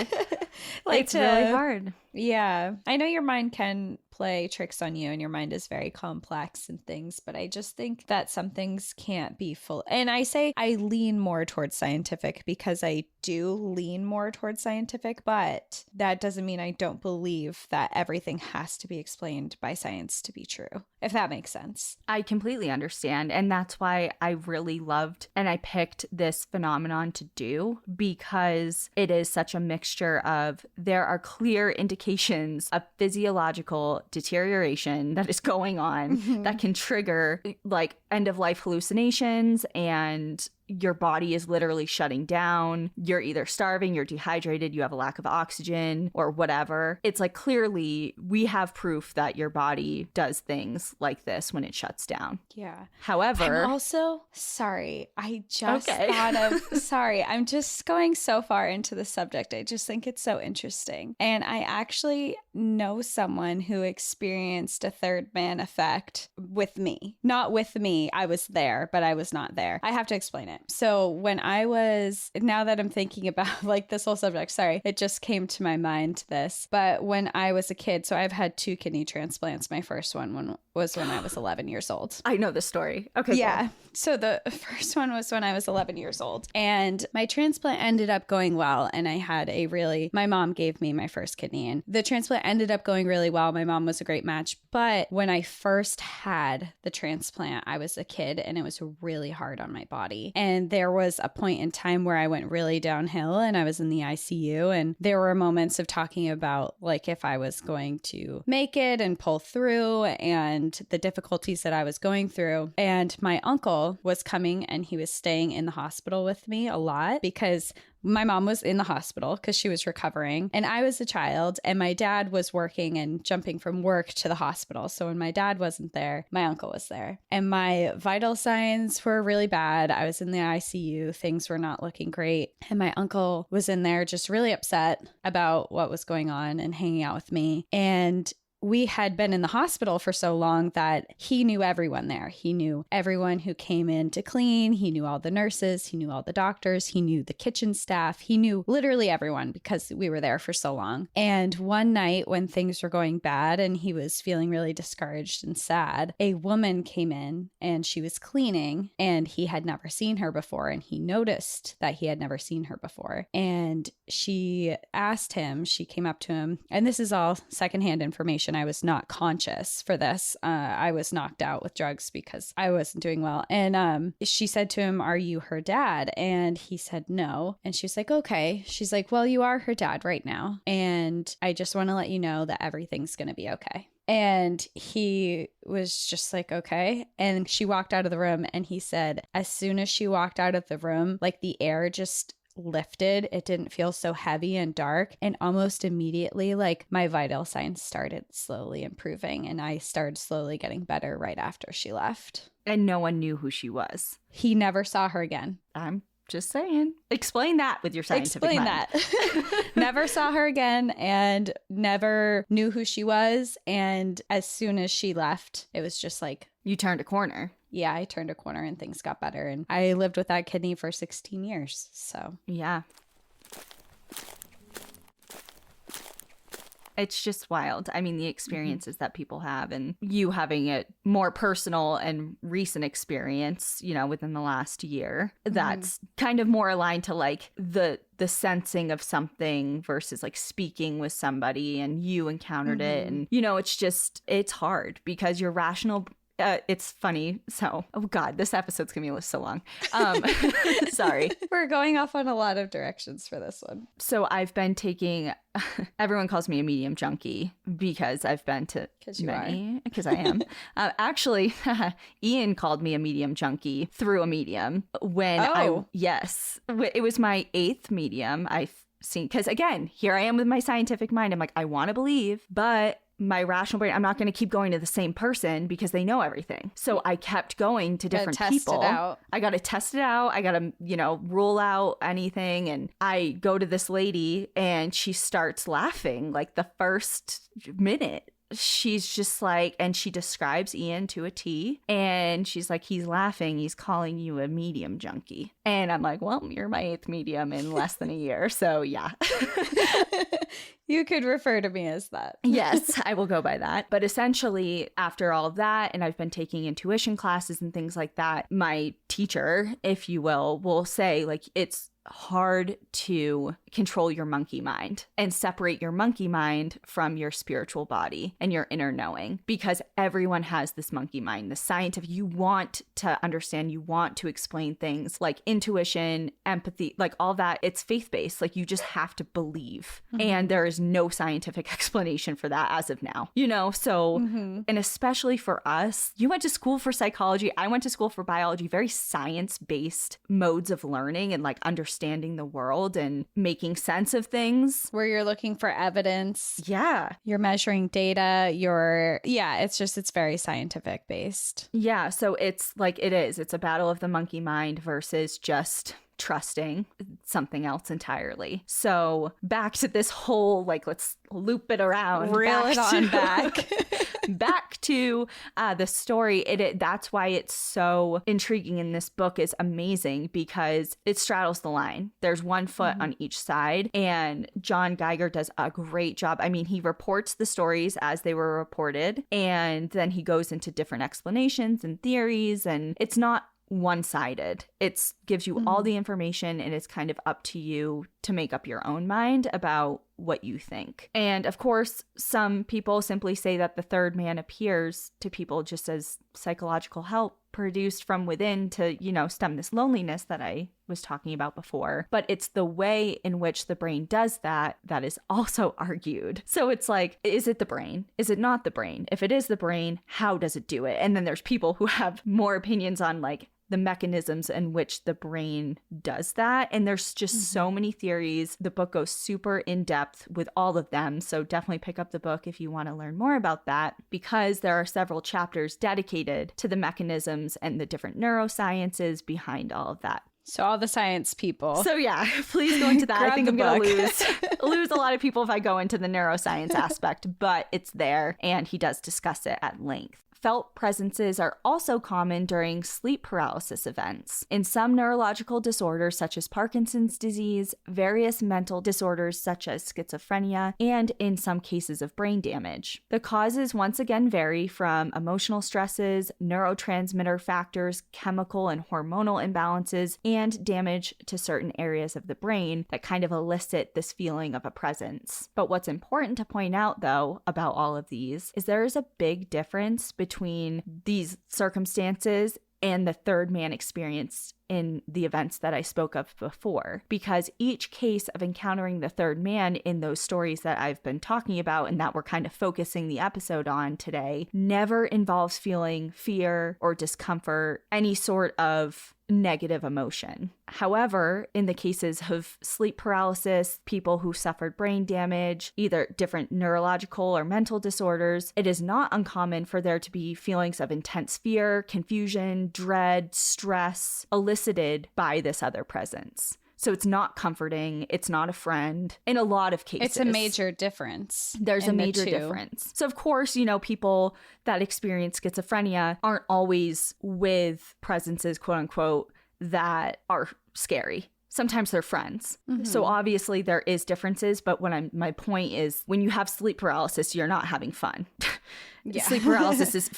It's really hard. Yeah. I know your mind can play tricks on you and your mind is very complex and things, but I just think that some things can't be full. And I say I lean more towards scientific because I do lean more towards scientific, but that doesn't mean I don't believe that everything has to be explained by science to be true, if that makes sense. I completely understand. And that's why I really loved and I picked this phenomenon to do, because it is such a mixture of there are clear indications of physiological deterioration that is going on that can trigger like end of life hallucinations, and your body is literally shutting down. You're either starving, you're dehydrated, you have a lack of oxygen or whatever. It's like clearly we have proof that your body does things like this when it shuts down. Yeah. However, I'm also sorry. I just thought of sorry. I'm just going so far into the subject. I just think it's so interesting. And I actually know someone who experienced a third man effect with me. Not with me. I was there, but I was not there. I have to explain it. So when now that I'm thinking about like this whole subject, sorry, it just came to my mind this, but when I was a kid, so I've had 2 kidney transplants. My first one was when I was 11 years old. I know the story. Okay. Yeah. Cool. So the first one was when I was 11 years old, and my transplant ended up going well. And I had my mom gave me my first kidney, and the transplant ended up going really well. My mom was a great match. But when I first had the transplant, I was a kid and it was really hard on my body. And there was a point in time where I went really downhill and I was in the ICU. And there were moments of talking about like if I was going to make it and pull through and the difficulties that I was going through. And my uncle was coming and he was staying in the hospital with me a lot because my mom was in the hospital because she was recovering and I was a child, and my dad was working and jumping from work to the hospital. So when my dad wasn't there, my uncle was there, and my vital signs were really bad. I was in the ICU. Things were not looking great. And my uncle was in there just really upset about what was going on and hanging out with me. And we had been in the hospital for so long that he knew everyone there. He knew everyone who came in to clean. He knew all the nurses. He knew all the doctors. He knew the kitchen staff. He knew literally everyone because we were there for so long. And one night when things were going bad and he was feeling really discouraged and sad, a woman came in and she was cleaning, and he had never seen her before. And he noticed that he had never seen her before. And she came up to him, and this is all secondhand information. I was not conscious for this. I was knocked out with drugs because I wasn't doing well. And she said to him, "Are you her dad?" And he said, "No." And she was like, "Okay." She's like, "Well, you are her dad right now. And I just want to let you know that everything's going to be okay." And he was just like, "Okay." And she walked out of the room, and he said, as soon as she walked out of the room, like the air just lifted. It didn't feel so heavy and dark. And almost immediately, like my vital signs started slowly improving, and I started slowly getting better right after she left. And no one knew who she was. He never saw her again. I'm just saying. Explain that with your scientific mind. That. Never saw her again and never knew who she was. And as soon as she left, it was just like... You turned a corner. Yeah, I turned a corner and things got better. And I lived with that kidney for 16 years. So, yeah. It's just wild. I mean, the experiences that people have, and you having a more personal and recent experience, you know, within the last year, that's kind of more aligned to like the sensing of something versus like speaking with somebody and you encountered it. And, you know, it's hard because your rational It's funny. So, oh God, this episode's going to be so long. Sorry. We're going off on a lot of directions for this one. So I've been taking, everyone calls me a medium junkie because I've been to many, because I am. Actually, Ian called me a medium junkie through a medium when yes, it was my 8th medium I've seen. Because again, here I am with my scientific mind. I'm like, I want to believe, but my rational brain, I'm not going to keep going to the same person because they know everything. So I kept going to different people. I got to test it out. I got to, rule out anything. And I go to this lady and she starts laughing like the first minute. She's just like, and she describes Ian to a T, and she's like, he's laughing, he's calling you a medium junkie. And I'm like, well, you're my 8th medium in less than a year, so yeah. You could refer to me as that. Yes, I will go by that. But essentially, after all of that, and I've been taking intuition classes and things like that, my teacher, if you will say, like, it's hard to control your monkey mind and separate your monkey mind from your spiritual body and your inner knowing, because everyone has this monkey mind. The scientific, you want to understand, you want to explain things like intuition, empathy, like all that. It's faith-based. Like you just have to believe. And there is no scientific explanation for that as of now, so, and especially for us, you went to school for psychology. I went to school for biology, very science-based modes of learning and like understanding the world and making sense of things. Where you're looking for evidence. Yeah. You're measuring data. It's very scientific based. Yeah. So it's like, it's a battle of the monkey mind versus just trusting something else entirely. So back to this whole, like, let's loop it around. Reel it on back. Back to the story. That's why it's so intriguing, and this book is amazing because it straddles the line. There's one foot on each side, and John Geiger does a great job. I mean, he reports the stories as they were reported, and then he goes into different explanations and theories, and it's not one-sided. It gives you all the information, and it's kind of up to you to make up your own mind about what you think. And of course, some people simply say that the third man appears to people just as psychological help produced from within to, stem this loneliness that I was talking about before. But it's the way in which the brain does that is also argued. So it's like, is it the brain? Is it not the brain? If it is the brain, how does it do it? And then there's people who have more opinions on like the mechanisms in which the brain does that. And there's just so many theories. The book goes super in depth with all of them. So definitely pick up the book if you want to learn more about that, because there are several chapters dedicated to the mechanisms and the different neurosciences behind all of that. So all the science people. So yeah, please go into that. I think I'm going to lose a lot of people if I go into the neuroscience aspect, but it's there, and he does discuss it at length. Felt presences are also common during sleep paralysis events. In some neurological disorders such as Parkinson's disease, various mental disorders such as schizophrenia, and in some cases of brain damage. The causes once again vary from emotional stresses, neurotransmitter factors, chemical and hormonal imbalances, and damage to certain areas of the brain that kind of elicit this feeling of a presence. But what's important to point out, though, about all of these is there is a big difference between these circumstances and the third man experience in the events that I spoke of before, because each case of encountering the third man in those stories that I've been talking about and that we're kind of focusing the episode on today never involves feeling fear or discomfort, any sort of negative emotion. However, in the cases of sleep paralysis, people who suffered brain damage, either different neurological or mental disorders, it is not uncommon for there to be feelings of intense fear, confusion, dread, stress, elicited by this other presence. So it's not comforting. It's not a friend in a lot of cases. It's a major difference. There's a major difference. So of course, people that experience schizophrenia aren't always with presences, quote unquote, that are scary. Sometimes they're friends. So obviously there is differences, but my point is when you have sleep paralysis, you're not having fun. Yeah. Sleep paralysis is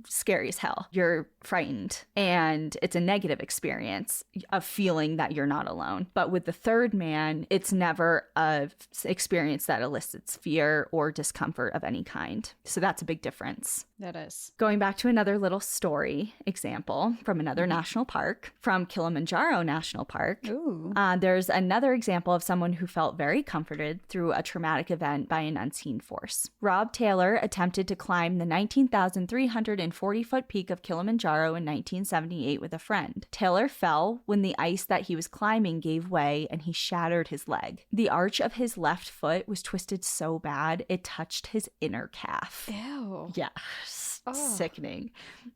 scary as hell. You're frightened, and it's a negative experience of feeling that you're not alone. But with the third man, it's never a experience that elicits fear or discomfort of any kind. So that's a big difference. That is. Going back to another little story example from another national park, from Kilimanjaro National Park. Ooh. There's another example of someone who felt very comforted through a traumatic event by an unseen force. Rob Taylor attempted to climb the 19,340-foot peak of Kilimanjaro in 1978 with a friend. Taylor fell when the ice that he was climbing gave way and he shattered his leg. The arch of his left foot was twisted so bad it touched his inner calf. Ew. Yeah. Sickening.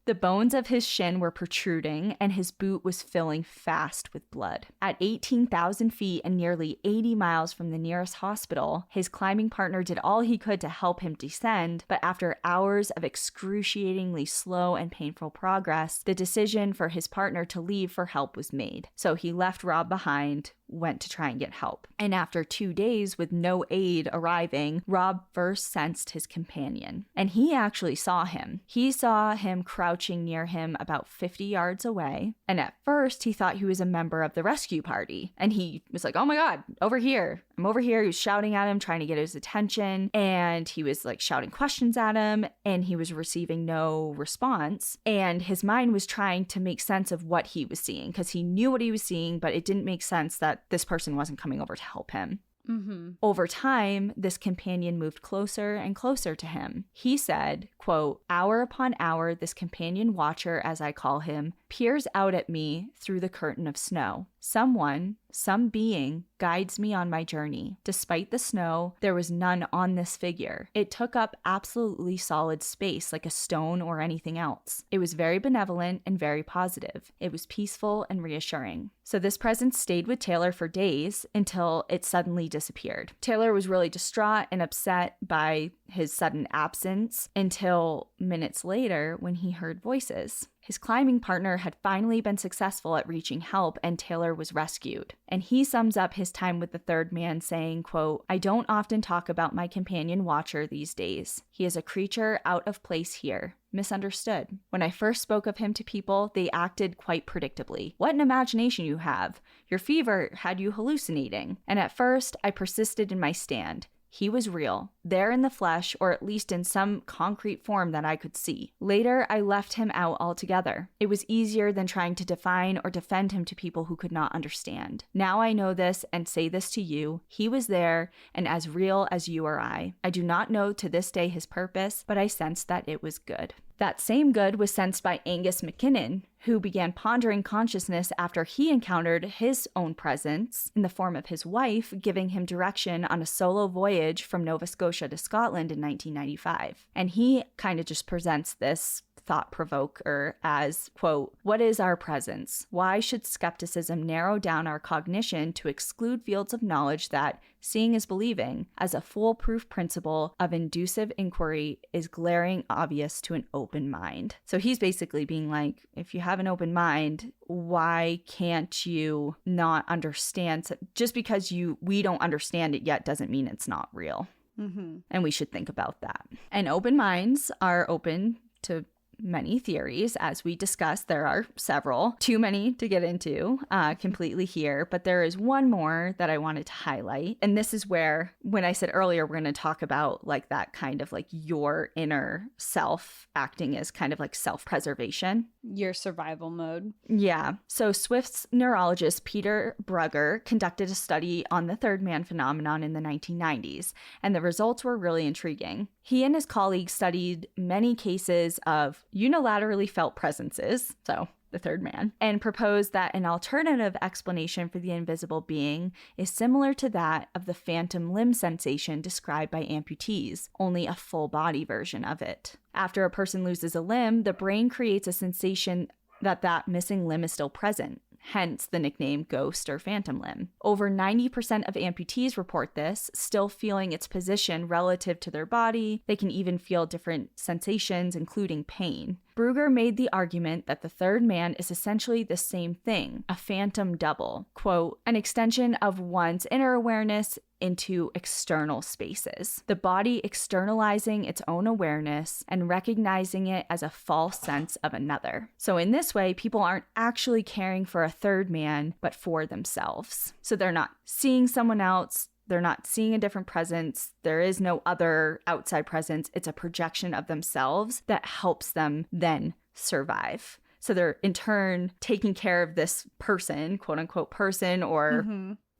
The bones of his shin were protruding and his boot was filling fast with blood. At 18,000 feet and nearly 80 miles from the nearest hospital, his climbing partner did all he could to help him descend, but after hours of excruciatingly slow and painful progress, the decision for his partner to leave for help was made. So he left Rob behind, went to try and get help. And after 2 days with no aid arriving, Rob first sensed his companion. And he actually saw him. He saw him crouching near him about 50 yards away. And at first, he thought he was a member of the rescue party. And he was like, oh my God, over here. I'm over here. He was shouting at him, trying to get his attention. And he was like shouting questions at him. And he was receiving no response. And his mind was trying to make sense of what he was seeing because he knew what he was seeing, but it didn't make sense that this person wasn't coming over to help him. Mm-hmm. Over time, this companion moved closer and closer to him. He said, quote, hour upon hour, this companion watcher, as I call him, peers out at me through the curtain of snow. Someone, some being, guides me on my journey. Despite the snow, there was none on this figure. It took up absolutely solid space like a stone or anything else. It was very benevolent and very positive. It was peaceful and reassuring. So this presence stayed with Taylor for days until it suddenly disappeared. Taylor was really distraught and upset by his sudden absence until minutes later when he heard voices. His climbing partner had finally been successful at reaching help and Taylor was rescued. And he sums up his time with the third man saying, quote, I don't often talk about my companion watcher these days. He is a creature out of place here. Misunderstood. When I first spoke of him to people, they acted quite predictably. What an imagination you have. Your fever had you hallucinating. And at first, I persisted in my stand. He was real, there in the flesh, or at least in some concrete form that I could see. Later, I left him out altogether. It was easier than trying to define or defend him to people who could not understand. Now I know this and say this to you. He was there and as real as you or I. I do not know to this day his purpose, but I sensed that it was good. That same good was sensed by Angus McKinnon, who began pondering consciousness after he encountered his own presence in the form of his wife, giving him direction on a solo voyage from Nova Scotia to Scotland in 1995. And he kind of just presents this thought provoker as, quote, what is our presence? Why should skepticism narrow down our cognition to exclude fields of knowledge that, seeing is believing, as a foolproof principle of inducive inquiry is glaring obvious to an open mind? So he's basically being like, if you have an open mind, why can't you not understand? Just because we don't understand it yet doesn't mean it's not real. Mm-hmm. And we should think about that. And open minds are open to many theories. As we discussed, there are several, too many to get into completely here, but there is one more that I wanted to highlight. And this is where, when I said earlier, we're going to talk about like that kind of like your inner self acting as kind of like self-preservation. Your survival mode. Yeah. So Swift's neurologist Peter Brugger conducted a study on the third man phenomenon in the 1990s, and the results were really intriguing. He and his colleagues studied many cases of unilaterally felt presences, so the third man, and proposed that an alternative explanation for the invisible being is similar to that of the phantom limb sensation described by amputees, only a full body version of it. After a person loses a limb, the brain creates a sensation that missing limb is still present. Hence the nickname ghost or phantom limb. Over 90% of amputees report this, still feeling its position relative to their body. They can even feel different sensations, including pain. Brugger made the argument that the third man is essentially the same thing, a phantom double. Quote, an extension of one's inner awareness into external spaces. The body externalizing its own awareness and recognizing it as a false sense of another. So in this way, people aren't actually caring for a third man, but for themselves. So they're not seeing someone else. They're not seeing a different presence. There is no other outside presence. It's a projection of themselves that helps them then survive. So they're in turn taking care of this person, quote unquote person, or,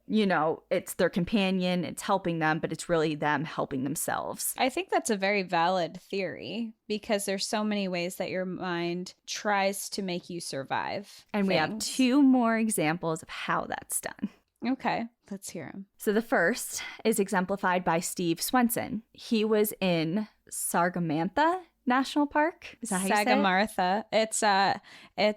you know, it's their companion, it's helping them, but it's really them helping themselves. I think that's a very valid theory because there's so many ways that your mind tries to make you survive. And we have 2 more examples of how that's done. Okay, let's hear them. So the first is exemplified by Steve Swenson. He was in Sagamantha National Park. Is that how you say it? Sagamartha. It's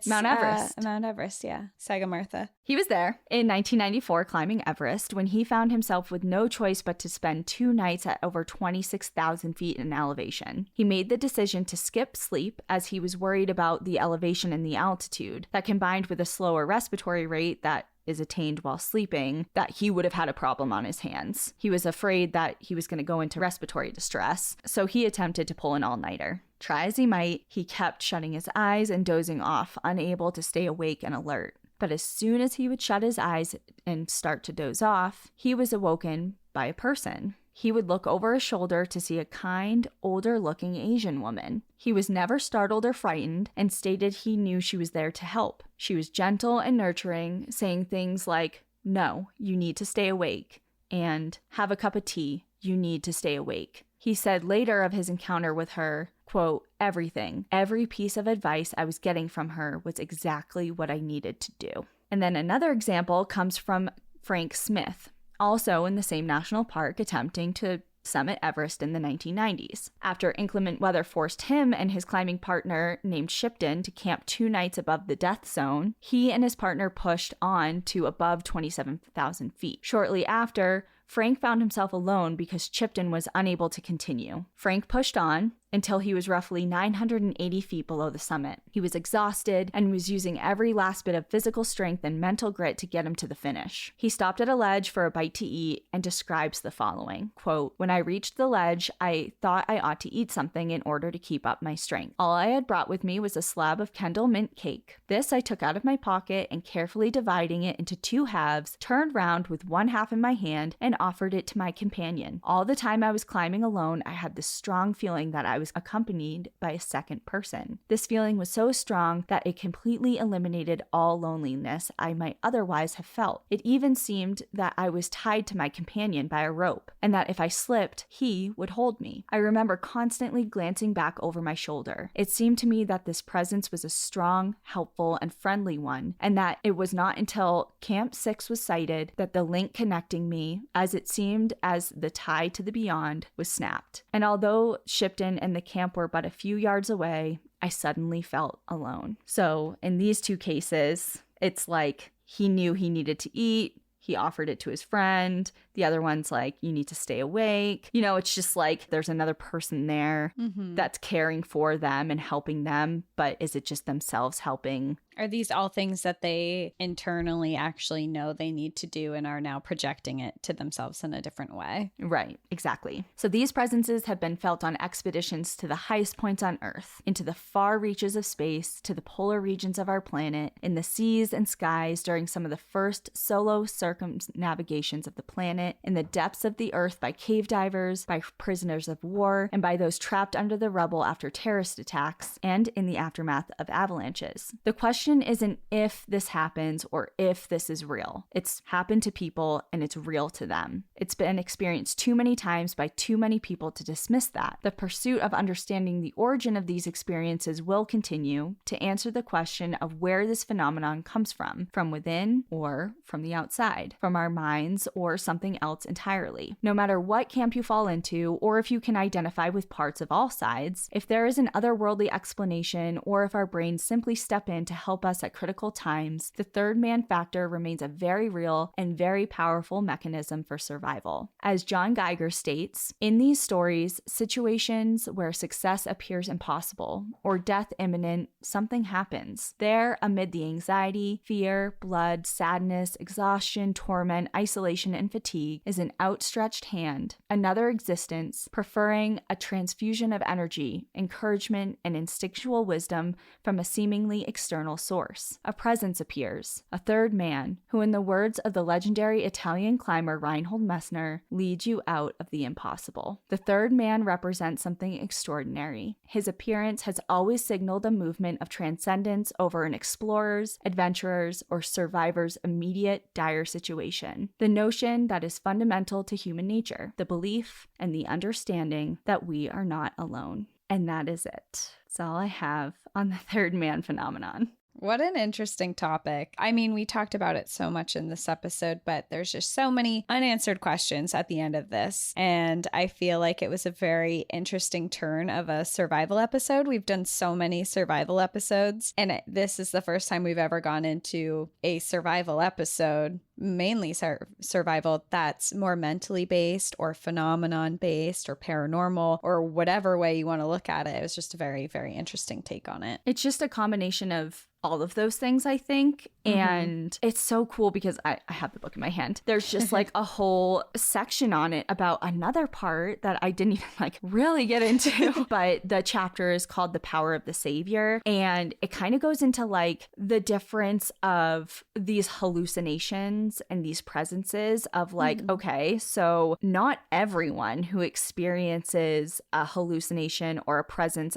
Mount Everest. Mount Everest, yeah. Sagamartha. He was there in 1994 climbing Everest when he found himself with no choice but to spend 2 nights at over 26,000 feet in elevation. He made the decision to skip sleep as he was worried about the elevation and the altitude that combined with a slower respiratory rate that is attained while sleeping, that he would have had a problem on his hands. He was afraid that he was going to go into respiratory distress, so he attempted to pull an all-nighter. Try as he might, he kept shutting his eyes and dozing off, unable to stay awake and alert. But as soon as he would shut his eyes and start to doze off, he was awoken by a person. He would look over his shoulder to see a kind, older-looking Asian woman. He was never startled or frightened and stated he knew she was there to help. She was gentle and nurturing, saying things like, "No, you need to stay awake," and "Have a cup of tea, you need to stay awake." He said later of his encounter with her, quote, "Everything, every piece of advice I was getting from her was exactly what I needed to do." And then another example comes from Frank Smith, also in the same national park, attempting to summit Everest in the 1990s. After inclement weather forced him and his climbing partner named Shipton to camp 2 nights above the death zone, he and his partner pushed on to above 27,000 feet. Shortly after, Frank found himself alone because Chipton was unable to continue. Frank pushed on until he was roughly 980 feet below the summit. He was exhausted and was using every last bit of physical strength and mental grit to get him to the finish. He stopped at a ledge for a bite to eat and describes the following, quote, "When I reached the ledge, I thought I ought to eat something in order to keep up my strength. All I had brought with me was a slab of Kendall mint cake. This I took out of my pocket and carefully dividing it into 2 halves, turned round with 1 half in my hand and offered it to my companion. All the time I was climbing alone, I had this strong feeling that I was accompanied by a second person. This feeling was so strong that it completely eliminated all loneliness I might otherwise have felt. It even seemed that I was tied to my companion by a rope, and that if I slipped, he would hold me. I remember constantly glancing back over my shoulder. It seemed to me that this presence was a strong, helpful, and friendly one, and that it was not until Camp 6 was sighted that the link connecting me, as it seemed as the tie to the beyond, was snapped. And although Shipton and the camp were but a few yards away, I suddenly felt alone." So in these 2 cases, it's like he knew he needed to eat. He offered it to his friend. The other one's like, you need to stay awake. You know, it's just like there's another person there that's caring for them and helping them. But is it just themselves helping? Are these all things that they internally actually know they need to do and are now projecting it to themselves in a different way? Right, exactly. So these presences have been felt on expeditions to the highest points on Earth, into the far reaches of space, to the polar regions of our planet, in the seas and skies during some of the first solo circumnavigations of the planet, in the depths of the Earth by cave divers, by prisoners of war, and by those trapped under the rubble after terrorist attacks, and in the aftermath of avalanches. The question isn't if this happens or if this is real. It's happened to people and it's real to them. It's been experienced too many times by too many people to dismiss that. The pursuit of understanding the origin of these experiences will continue to answer the question of where this phenomenon comes from within or from the outside, from our minds or something else entirely. No matter what camp you fall into, or if you can identify with parts of all sides, if there is an otherworldly explanation, or if our brains simply step in to help us at critical times, the third man factor remains a very real and very powerful mechanism for survival. survival. As John Geiger states, in these stories, situations where success appears impossible or death imminent, something happens. There, amid the anxiety, fear, blood, sadness, exhaustion, torment, isolation, and fatigue, is an outstretched hand, another existence, preferring a transfusion of energy, encouragement, and instinctual wisdom from a seemingly external source. A presence appears, a third man, who, in the words of the legendary Italian climber Reinhold Messner, leads you out of the impossible. The third man represents something extraordinary. His appearance has always signaled a movement of transcendence over an explorer's, adventurer's, or survivor's immediate dire situation. The notion that is fundamental to human nature, the belief and the understanding that we are not alone. And that is it. That's all I have on the third man phenomenon. What an interesting topic. I mean, we talked about it so much in this episode, but there's just so many unanswered questions at the end of this. And I feel like it was a very interesting turn of a survival episode. We've done so many survival episodes, and this is the first time we've ever gone into a survival episode, mainly survival that's more mentally based or phenomenon based or paranormal or whatever way you want to look at it. It was just a very, very interesting take on it. It's just a combination of all of those things, I think. And it's so cool because I have the book in my hand. There's just like a whole section on it about another part that I didn't even like really get into. But the chapter is called The Power of the Savior. And it kind of goes into like the difference of these hallucinations and these presences of like, okay, so not everyone who experiences a hallucination or a presence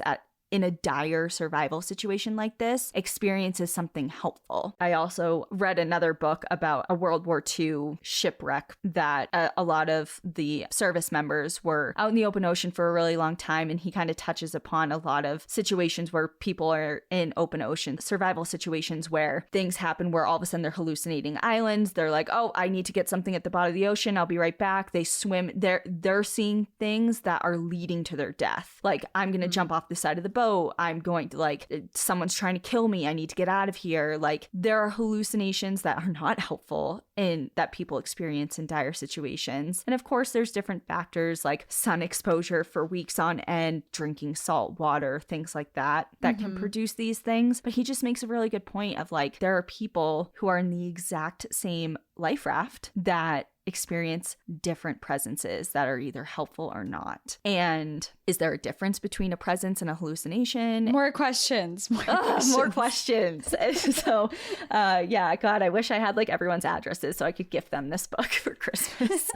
in a dire survival situation like this experiences something helpful. I also read another book about a World War II shipwreck that a lot of the service members were out in the open ocean for a really long time, and he kind of touches upon a lot of situations where people are in open ocean survival situations where things happen where all of a sudden they're hallucinating islands. They're like, oh, I need to get something at the bottom of the ocean. I'll be right back. They swim. They're seeing things that are leading to their death. Like, I'm going to jump off the side of the boat. I'm going to like, someone's trying to kill me. I need to get out of here. Like, there are hallucinations that are not helpful and that people experience in dire situations. And of course, there's different factors like sun exposure for weeks on end, drinking salt water, things like that can produce these things. But he just makes a really good point of like, there are people who are in the exact same life raft that experience different presences that are either helpful or not. And is there a difference between a presence and a hallucination? More questions. More questions. So, yeah, God, I wish I had like everyone's addresses so I could gift them this book for Christmas.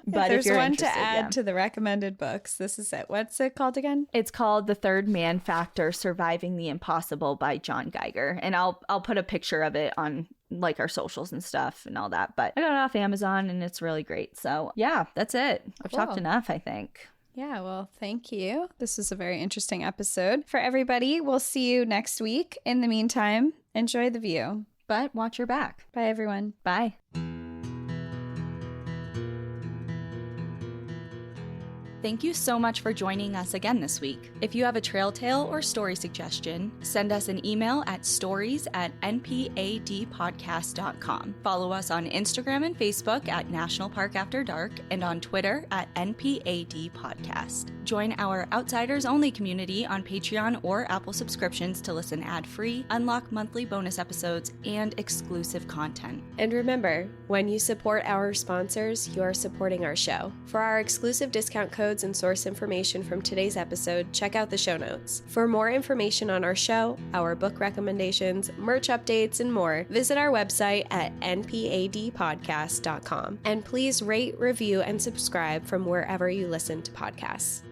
But there's if you're one interested, to add to the recommended books. This is it. What's it called again? It's called The Third Man Factor: Surviving the Impossible by John Geiger. And I'll put a picture of it on like our socials and stuff and all that. But I got it off Amazon and it's really great. So yeah, that's it. I've talked enough, I think. Yeah, well, thank you. This was a very interesting episode. For everybody, we'll see you next week. In the meantime, enjoy the view. But watch your back. Bye, everyone. Bye. Thank you so much for joining us again this week. If you have a trail tale or story suggestion, send us an email at stories@npadpodcast.com. Follow us on Instagram and Facebook at National Park After Dark and on Twitter at NPAD Podcast. Join our Outsiders Only community on Patreon or Apple subscriptions to listen ad-free, unlock monthly bonus episodes, and exclusive content. And remember, when you support our sponsors, you are supporting our show. For our exclusive discount codes and source information from today's episode, check out the show notes. For more information on our show, our book recommendations, merch updates, and more, visit our website at npadpodcast.com. And please rate, review, and subscribe from wherever you listen to podcasts.